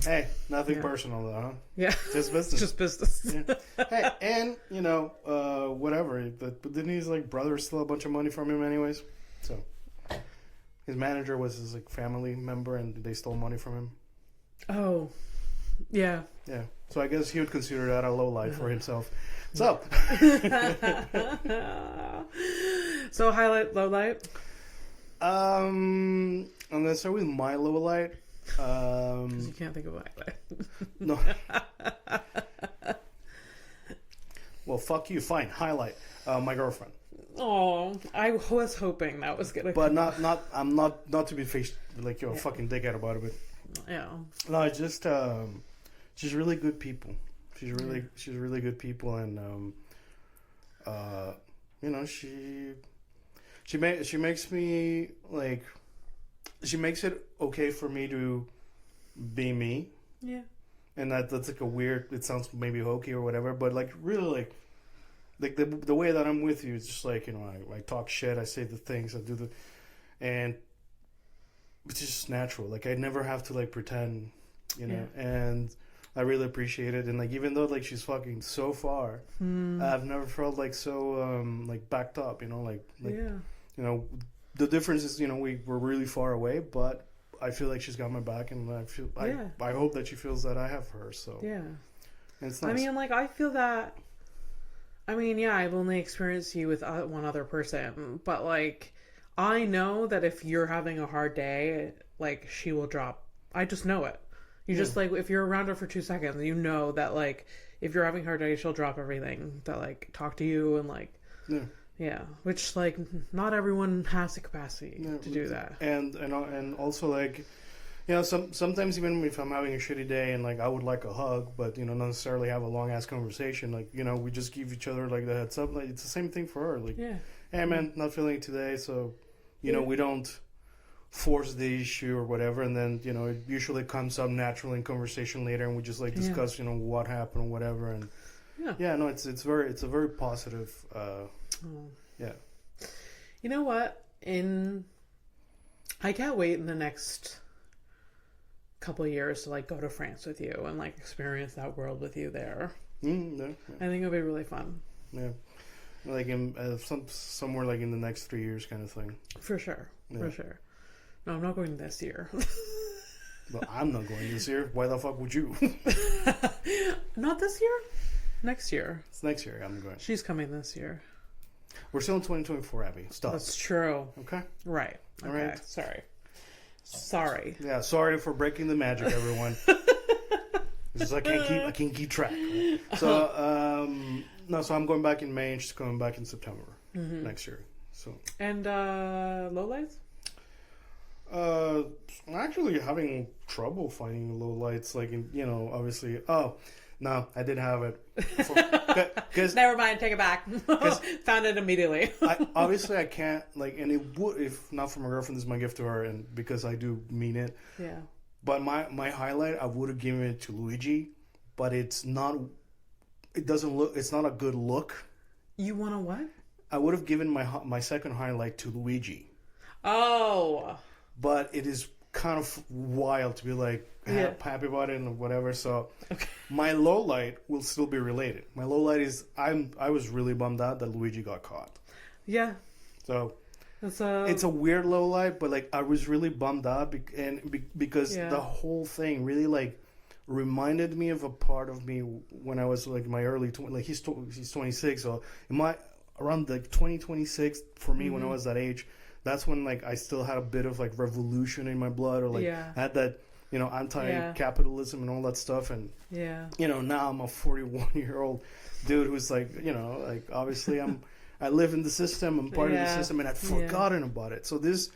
Hey, nothing personal though, huh? Yeah. Just business. Just business. Yeah. Hey, and, you know, whatever. But didn't his, like, brother steal a bunch of money from him anyways? So, his manager was his, like, family member, and they stole money from him. Oh, yeah. Yeah. So I guess he would consider that a low light for himself. So. So, highlight, low light? I'm going to start with my low light. Because you can't think of highlight. No. Well, fuck you. Fine. Highlight. My girlfriend. Oh, I was hoping that was gonna. But I'm not to be faced like you're a fucking dickhead about it. But yeah. no, it's just she's really good people. She's really good people, and you know, she makes me like. She makes it okay for me to be me. Yeah. And that's like a weird, it sounds maybe hokey or whatever, but like really like the way that I'm with you, it's just like, you know, I talk shit, I say the things, I do and it's just natural. Like I never have to like pretend, you know, and I really appreciate it. And like, even though like she's fucking so far, I've never felt like so, like backed up, you know, like you know, the difference is, you know, we're really far away, but I feel like she's got my back, and I hope that she feels that I have her. So yeah, and it's nice. I mean, like I feel that. I mean, yeah, I've only experienced you with one other person, but like I know that if you're having a hard day, like she will drop. I just know it. You just like if you're around her for 2 seconds, you know that like if you're having a hard day, she'll drop everything to like talk to you and like. Yeah. Yeah, which like not everyone has the capacity to do that, and also like, you know, sometimes even if I'm having a shitty day and like I would like a hug, but you know, not necessarily have a long ass conversation, like, you know, we just give each other like the heads up. Like it's the same thing for her. Like, hey man, not feeling it today, so you know, we don't force the issue or whatever, and then, you know, it usually comes up naturally in conversation later, and we just like discuss, you know, what happened or whatever, and no, it's a very positive. Yeah. You know what? I can't wait in the next couple of years to like go to France with you and like experience that world with you there. I think it'll be really fun. Yeah, like in somewhere like in the next 3 years, kind of thing. For sure. For sure. No, I'm not going this year. Well, I'm not going this year. Why the fuck would you? Not this year. Next year. It's next year. I'm going. She's coming this year. We're still in 2024, Abby. Stop. That's true. Okay. Right. All okay. right. Sorry. Yeah. Sorry for breaking the magic, everyone. I can't keep track. Right? So no. So I'm going back in May, and she's coming back in September next year. So. And lowlights? I'm actually having trouble finding lowlights. Like, you know, obviously. Oh. No, I did have it. Never mind, take it back. Found it immediately. Obviously, I can't, like, and it would, if not for my girlfriend, this is my gift to her, and because I do mean it. Yeah. But my highlight, I would have given it to Luigi, but it's not a good look. You want to what? I would have given my second highlight to Luigi. Oh. But it is kind of wild to be like happy about it and whatever. So my low light will still be related. My low light is I was really bummed out that Luigi got caught. Yeah. So it's a weird low light, but like I was really bummed out because the whole thing really like reminded me of a part of me when I was like my early 20s. Like he's 26, so around like 26 for me when I was that age. That's when like I still had a bit of like revolution in my blood, or like I had that, you know, anti-capitalism and all that stuff. And you know, now I'm a 41-year-old dude who's like, you know, like obviously I live in the system, I'm part of the system, and I'd forgotten about it. So this,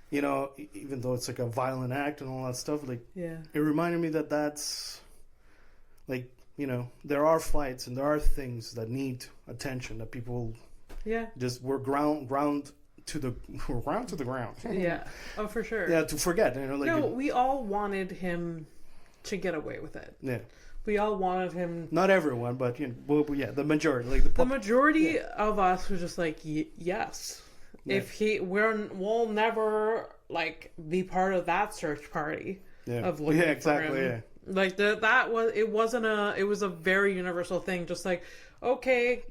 you know, even though it's like a violent act and all that stuff, like it reminded me that that's like, you know, there are fights and there are things that need attention, that people just were ground to the ground. Yeah. Oh, for sure. Yeah, to forget. You know, like we all wanted him to get away with it. Yeah. we all wanted him. Not everyone, but yeah, the majority. The majority of us were just like, yes. Yeah. If we'll never like be part of that search party of looking for him. Yeah. Like it was a very universal thing. Just like, okay,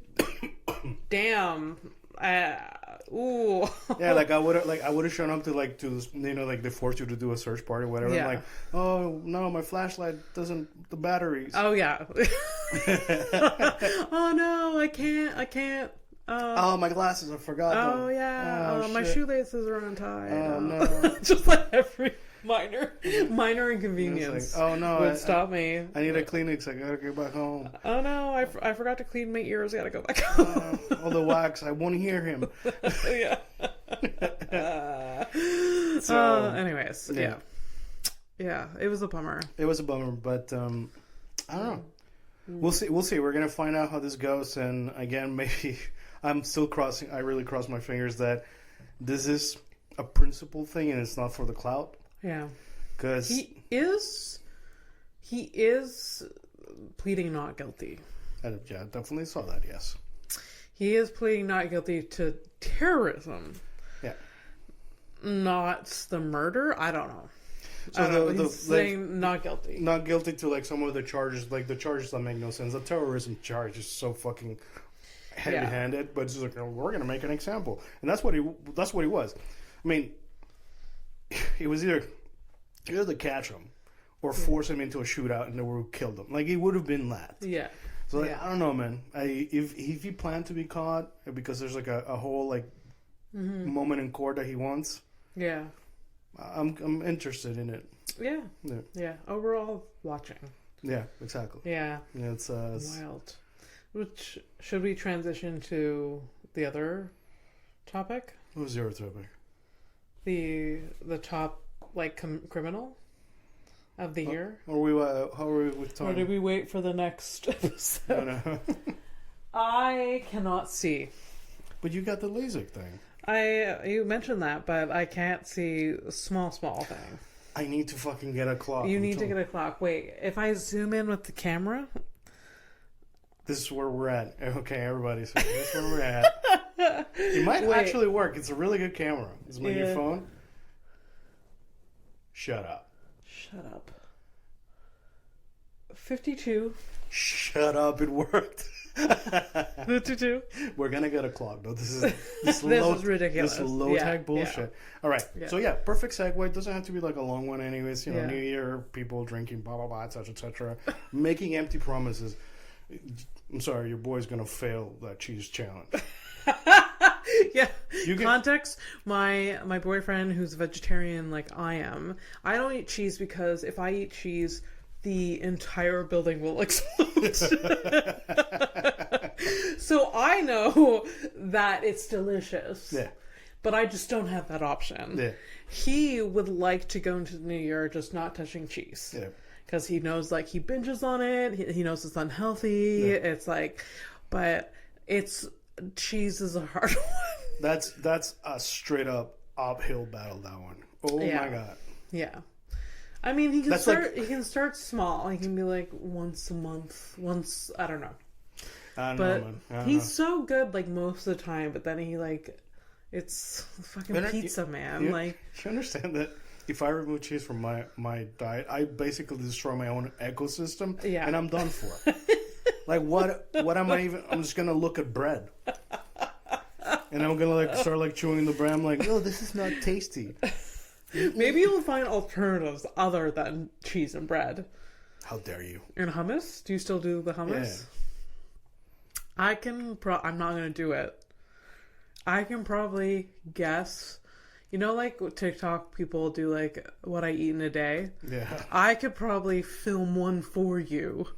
damn. Ooh. Yeah, like I would have shown up to they force you to do a search party or whatever. Yeah. I'm like, oh no, my flashlight doesn't the batteries. Oh yeah. Oh no, I can't. Oh, my glasses, I forgot them. Oh yeah. Oh, my shoelaces are untied. Oh no. Just like every minor inconvenience. Like, oh no, would stop me. I need a Kleenex. I gotta go back home. Oh no, I forgot to clean my ears. I gotta go back home. All the wax. I won't hear him. Yeah. Anyways, yeah, it was a bummer. It was a bummer, but I don't know. We'll see. We're gonna find out how this goes, and again, maybe I'm still crossing. I really cross my fingers that this is a principle thing, and it's not for the clout. Yeah, because he is pleading not guilty. I definitely saw that. Yes, he is pleading not guilty to terrorism. Yeah, not the murder. I don't know. So he's saying not guilty. Not guilty to some of the charges, the charges that make no sense. The terrorism charge is so fucking heavy-handed, but it's just like, we're gonna make an example, and that's what he was. I mean, it was either to catch him or force him into a shootout and they would have killed him. It would have been that. Yeah. So I don't know, man. If he planned to be caught because there's a whole moment in court that he wants. Yeah. I'm interested in it. Yeah. Yeah. Overall, watching. Yeah, exactly. Yeah. It's wild. Which should we transition to the other topic? What was the other topic? The top criminal of the year. How are we with time? Or did we wait for the next episode? No. I cannot see. But you got the LASIK thing. You mentioned that, but I can't see small thing. I need to fucking get a clock. You need to get a clock. Wait, if I zoom in with the camera. This is where we're at. Okay, everybody. So this is where we're at. It might actually work. It's a really good camera. Is my new phone? Shut up. 52. Shut up. It worked. 52. We're gonna get a clock though. This is ridiculous. This low tech bullshit. Yeah. All right. Yeah. So perfect segue. It doesn't have to be a long one, anyways. New Year, people drinking, blah blah blah, etc. Making empty promises. I'm sorry, your boy's gonna fail that cheese challenge. Yeah. Context, my boyfriend who's a vegetarian like I am, I don't eat cheese because if I eat cheese, the entire building will explode. So I know that it's delicious. Yeah. But I just don't have that option. Yeah. He would like to go into the new year just not touching cheese. Yeah. Because he knows he binges on it. He knows it's unhealthy. Yeah. It's but cheese is a hard one. That's a straight up uphill battle, that one. Oh my God. Yeah. I mean, he can he can start small. He can be once a month. I don't know. I don't know. He's so good most of the time, but then he it's fucking pizza, man. You understand that if I remove cheese from my diet, I basically destroy my own ecosystem, and I'm done for. What am I even? I'm just gonna look at bread, and I'm gonna start chewing the bread. I'm no, this is not tasty. Maybe you'll find alternatives other than cheese and bread. How dare you? And hummus? Do you still do the hummus? Yeah. I'm not gonna do it. I can probably guess. With TikTok, people do what I eat in a day. Yeah. I could probably film one for you,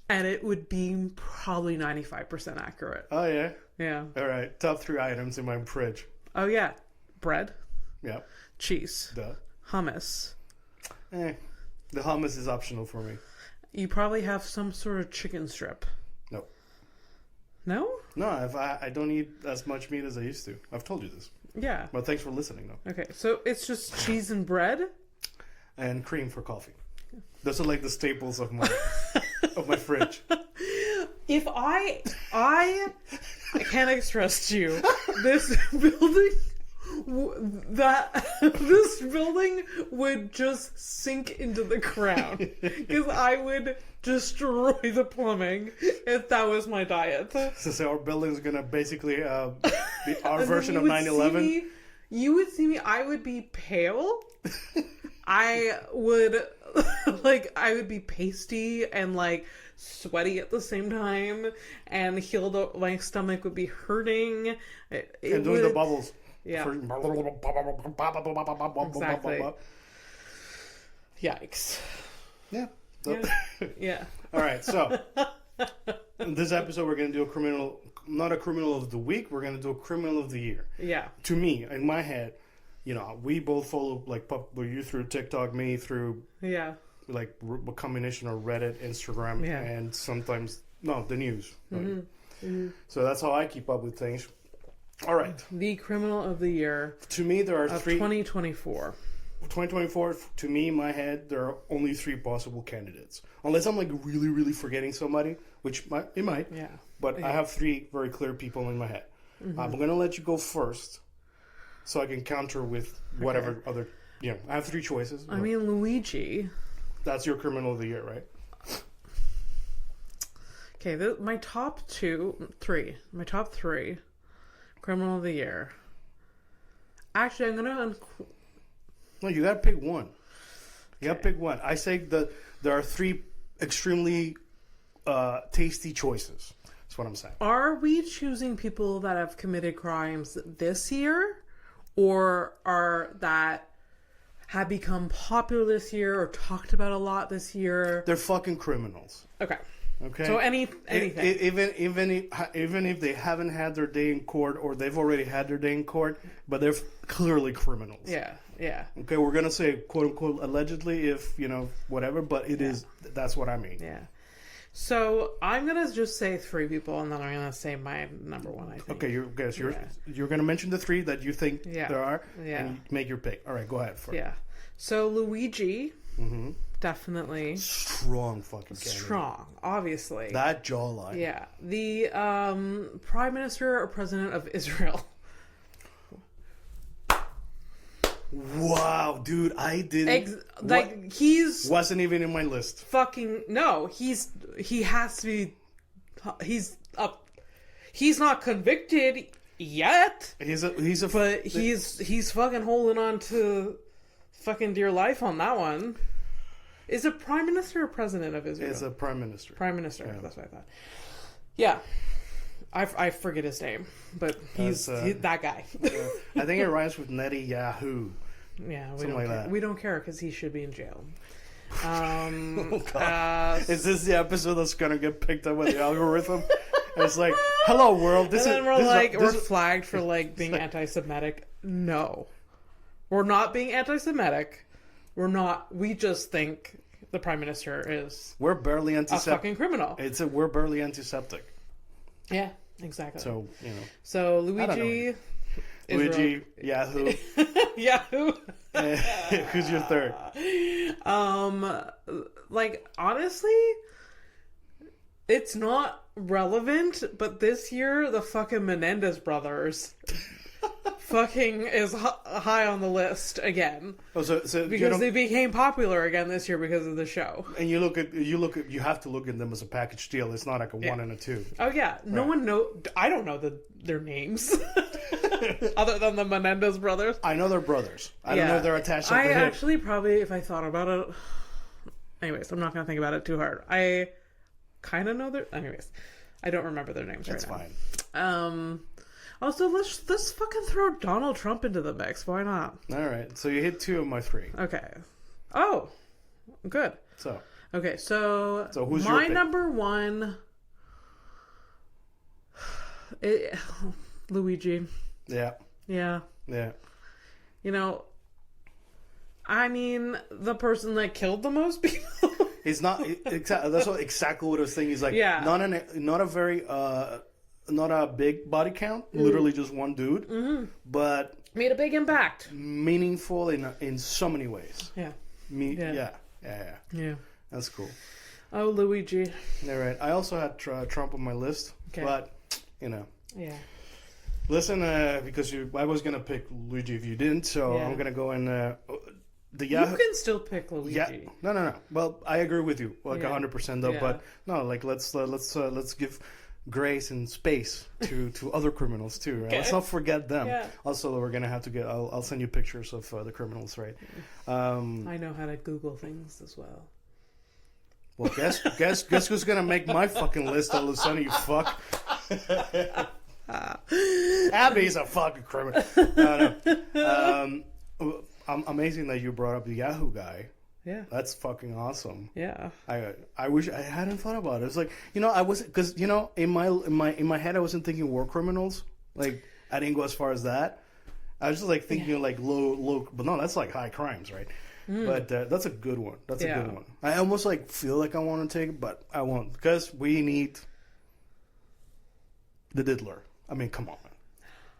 and it would be probably 95% accurate. Oh yeah. Yeah. All right. Top 3 items in my fridge. Oh yeah, bread. Yeah. Cheese. Duh. Hummus. The hummus is optional for me. You probably have some sort of chicken strip. No. No? No, I don't eat as much meat as I used to. I've told you this. Yeah. Well, thanks for listening, though. Okay, so it's just cheese and bread? And cream for coffee. Those are the staples of my of my fridge. If I can't express to you this building. This building would just sink into the ground because I would destroy the plumbing if that was my diet. So our building's gonna basically be our version of 9/11. You would see me. I would be pale. I would I would be pasty and like sweaty at the same time, and my stomach would be hurting. And doing the bubbles. Yeah. Exactly. Yikes. Yeah. Yeah. All right. So in this episode, we're going to do not a criminal of the week. We're going to do a criminal of the year. Yeah. To me, in my head, we both follow you through TikTok, me through like a combination of Reddit, Instagram, and sometimes the news. Mm-hmm. Mm-hmm. So that's how I keep up with things. All right. The criminal of the year. To me, there are 2024. 2024, to me, in my head, there are only 3 possible candidates. Unless I'm like really, really forgetting somebody, which it might. Yeah. But I have 3 very clear people in my head. Mm-hmm. I'm going to let you go first so I can counter with whatever other... I have 3 choices. I mean, Luigi. That's your criminal of the year, right? Okay, my top 3 criminal of the year. Actually, I'm gonna. No, you gotta pick one. You gotta pick one. I say that there are 3 extremely tasty choices. That's what I'm saying. Are we choosing people that have committed crimes this year, or that have become popular this year or talked about a lot this year? They're fucking criminals. Okay. Okay. So anything. Even if they haven't had their day in court or they've already had their day in court, but they're clearly criminals. Yeah. Yeah. Okay, we're gonna say quote unquote allegedly, if whatever, but it is. That's what I mean. Yeah. So I'm gonna just say 3 people, and then I'm gonna say my number 1. I think. Okay, you're gonna mention the 3 that you think there are, and make your pick. All right, go ahead. Yeah. So Luigi. Mm-hmm. Definitely. Strong fucking candidate. Strong, obviously. That jawline. Yeah. The Prime Minister or President of Israel. Wow, dude, I didn't... he's... Wasn't even in my list. Fucking... No, he has to be... He's up... He's not convicted yet. But he's fucking holding on to fucking dear life on that one. Is it Prime Minister or President of Israel? It's a Prime Minister. Prime Minister. Yeah. That's what I thought. Yeah. I forget his name, but he's that guy. I think it rhymes with Netty Yahoo. Yeah, something like that. We don't care because he should be in jail. Is this the episode that's gonna get picked up with the algorithm? It's like, hello world. We're flagged for being anti-Semitic. No, we're not being anti-Semitic. We're not. We just think the Prime Minister is. We're barely antiseptic. A fucking criminal. We're barely antiseptic. Yeah, exactly. So So Luigi. Luigi, Yahoo. Yahoo. Who's your 3rd? Honestly, it's not relevant, but this year the fucking Menendez brothers fucking is high on the list again. Oh, so because they became popular again this year because of the show. And you have to look at them as a package deal. It's not like a 1 and a 2. Oh yeah, no one I don't know their names other than the Menendez brothers. I know they're brothers. I don't know if they're attached. I actually probably, if I thought about it, anyways, I'm not gonna think about it too hard. I kind of know anyways, I don't remember their names. That's right now. Fine. Also, let's fucking throw Donald Trump into the mix. Why not? All right. So you hit 2 of my 3. Okay. Oh, good. So who's my your number 1? Luigi. Yeah. Yeah. Yeah. I mean, the person that killed the most people. He's not exactly. That's exactly what I was thinking. He's like, not a big body count, literally just one dude, but made a big impact, meaningful in so many ways. Yeah. Yeah. That's cool. Oh, Luigi. Yeah, right. I also had Trump on my list, but Yeah. Listen, because I was gonna pick Luigi if you didn't, so I'm gonna go in the Yahoo. You can still pick Luigi. Yeah. No. Well, I agree with you, like 100% though. Yeah. But no, like let's give grace and space to other criminals too. Right? Let's not forget them. Yeah. Also, we're gonna have to get. I'll send you pictures of the criminals, right? I know how to Google things as well. Well, guess who's gonna make my fucking list all of a sudden? You fuck. Abby's a fucking criminal. No. Amazing that you brought up the Yahoo guy. Yeah, that's fucking awesome. Yeah, I wish I hadn't thought about it. It's like, I wasn't, because in my head I wasn't thinking war criminals. Like, I didn't go as far as that. I was just like thinking like low, but no, that's like high crimes, right? But that's a good one. That's a good one. I almost like feel like I want to take it, but I won't, because we need the diddler. I mean, come on.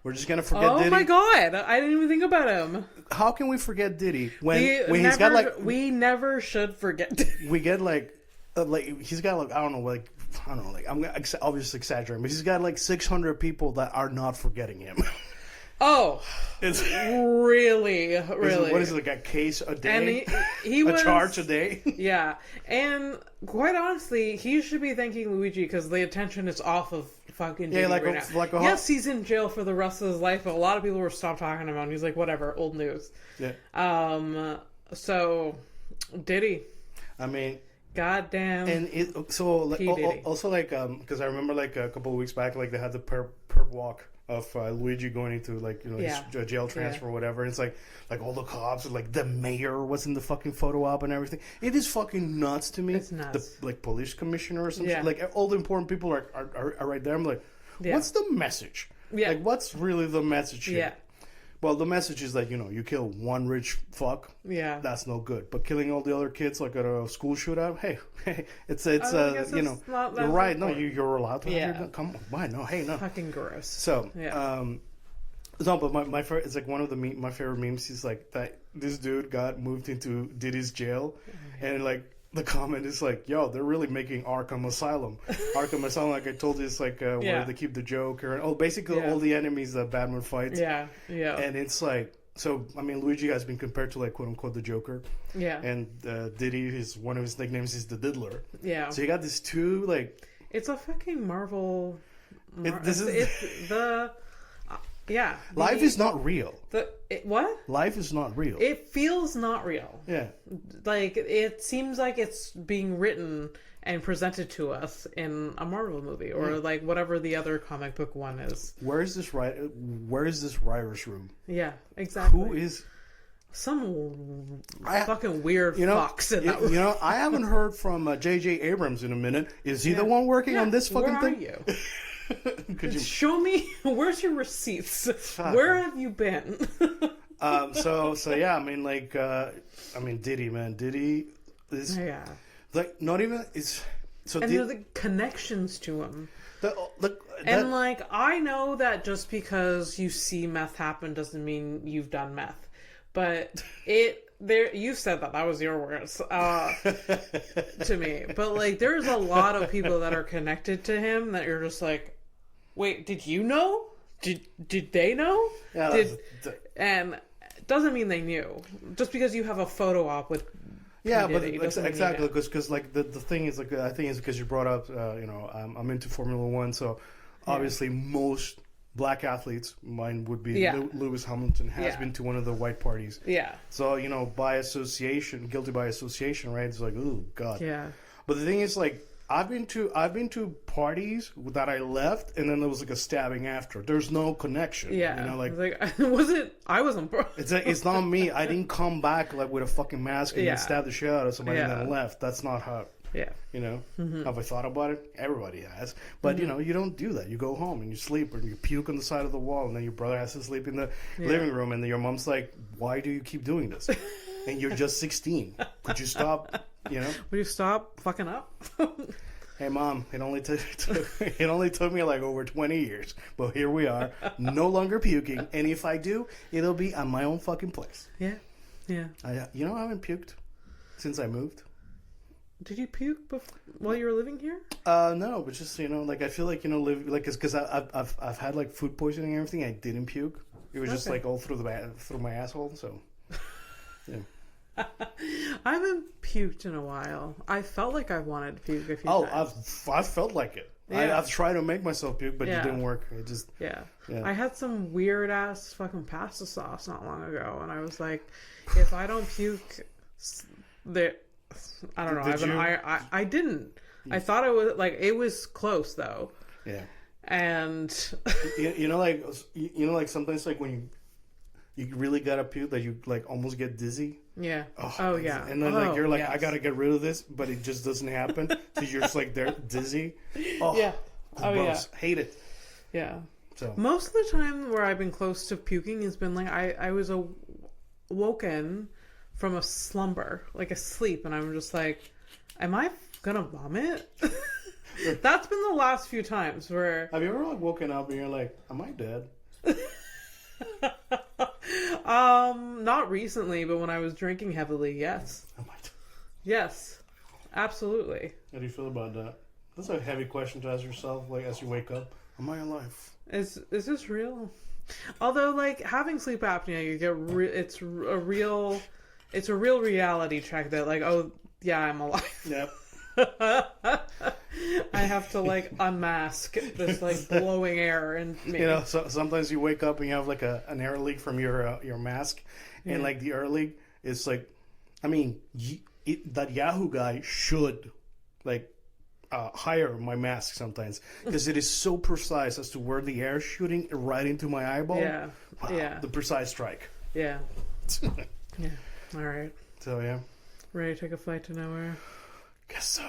We're just gonna forget Diddy. Oh my god, I didn't even think about him. How can we forget Diddy when he's got like? We never should forget Diddy. We get like he's got like I don't know, I'm obviously exaggerating, but he's got like 600 people that are not forgetting him. Oh, it's really. What is it, like a case a day? And he was, charge a day? Yeah, and quite honestly, he should be thanking Luigi because the attention is off of fucking Diddy right now. Yes, he's in jail for the rest of his life, but a lot of people were stopped talking about him. He's like, whatever, old news. Yeah. So Diddy. I mean, goddamn. And also like because I remember like a couple of weeks back, like they had the perp walk of Luigi going into like his jail transfer or whatever. And it's like all the cops and like the mayor was in the fucking photo op and everything. It is fucking nuts to me. It's nuts. The like police commissioner or something. Like all the important people are right there. I'm like, what's the message? Yeah. Like what's really the message here? Yeah. Well, the message is that, you kill one rich fuck. Yeah. That's no good. But killing all the other kids like at a school shootout, hey, it's you're right. No, you're allowed to have your, come on. Why? No, hey, no. Fucking gross. So, no, but my favorite, it's like one of my favorite memes is like that this dude got moved into Diddy's jail and like the comment is like, yo, they're really making Arkham Asylum. Arkham Asylum, like I told you, it's like where they keep the Joker and basically all the enemies that Batman fights. Yeah. And it's like, so, I mean, Luigi has been compared to like quote unquote the Joker. Yeah. And Diddy, one of his nicknames is the Diddler. Yeah. So you got these two like. It's a fucking Marvel. Yeah. Life is not real. What? Life is not real. It feels not real. Yeah. Like, it seems like it's being written and presented to us in a Marvel movie or like whatever the other comic book one is. Where is this writer's room? Yeah, exactly. Who is... Some fucking weird fox in that room. I haven't heard from J.J. Abrams in a minute. Is he the one working on this fucking thing? Where are you? Show me, where's your receipts? Where have you been? So yeah, I mean, like, Diddy, man. Diddy is like not even it's so. And the connections to him. Like, I know that just because you see meth happen doesn't mean you've done meth, but you said that was your words to me. But like, there's a lot of people that are connected to him that you're just like, wait, did you know? Did they know? Yeah, and it doesn't mean they knew. Just because you have a photo op with exactly, because like the thing is like I think it's because you brought up I'm into Formula One, so obviously most black athletes, mine would be Lewis Hamilton has been to one of the white parties. Yeah. So by association, guilty by association, right? It's like, oh god. Yeah. But the thing is, like, I've been to parties that I left, and then there was like a stabbing after. There's no connection. Yeah, I wasn't. It's not me. I didn't come back like with a fucking mask and then stab the shit out of somebody and then left. That's not how. Yeah. Have I thought about it? Everybody has. But you don't do that. You go home and you sleep, or you puke on the side of the wall, and then your brother has to sleep in the living room, and then your mom's like, "Why do you keep doing this?" And you're just 16. Could you stop? Will you stop fucking up? Hey mom, it only took me like over 20 years, but here we are, no longer puking, and if I do, it'll be on my own fucking place. Yeah. I haven't puked since I moved. Did you puke while you were living here? No, but just like I feel like because I've had like food poisoning and everything. I didn't puke. It was just like all through my asshole. So yeah. I haven't puked in a while. I felt like I wanted to puke a few times. I've felt like it. Yeah. I've tried to make myself puke, but it didn't work. It just yeah. I had some weird ass fucking pasta sauce not long ago, and I was like, if I don't puke, I don't know. I didn't. I thought it was like it was close though. Yeah. And like sometimes like when you really gotta puke that you like almost get dizzy. Yeah. Oh yeah. And then like you're like I gotta get rid of this, but it just doesn't happen. So you're just like there dizzy. Oh yeah. Oh gross. Yeah. Hate it. Yeah. So most of the time where I've been close to puking has been like I was awoken from a slumber, like a sleep, and I'm just like, am I gonna vomit? That's been the last few times where... Have you ever like woken up and you're like, am I dead? Not recently, but when I was drinking heavily, yes. Am I dead? Yes, absolutely. How do you feel about that? That's a heavy question to ask yourself, like as you wake up. Am I alive? Is this real? Although, like having sleep apnea, you get it's a real reality check that like, oh yeah, I'm alive. Yep. I have to like unmask this like blowing air and so sometimes you wake up and you have like an air leak from your mask, and like the air leak is like, I mean, that Yahoo guy should like hire my mask sometimes because it is so precise as to where the air is shooting right into my eyeball. Yeah, wow, yeah, the precise strike. Yeah, yeah. All right. So yeah, ready to take a flight to nowhere. Guess so.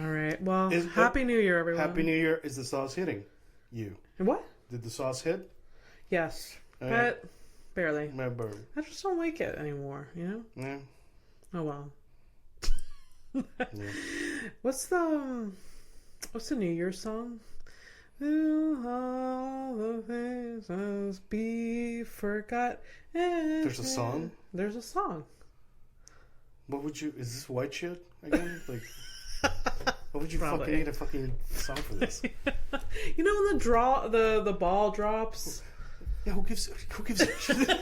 All right. Well, Happy New Year, everyone. Happy New Year. Is the sauce hitting you? And what? Did the sauce hit? Yes, but barely. Barely. I just don't like it anymore. You know? Yeah. Oh well. Yeah. What's the New Year's song? All the things must be forgot. There's a song? There's a song. What would you... Is this white shit again? Like, what would you Probably. fucking need a fucking song for this? You know when the ball drops? Yeah, who gives a shit?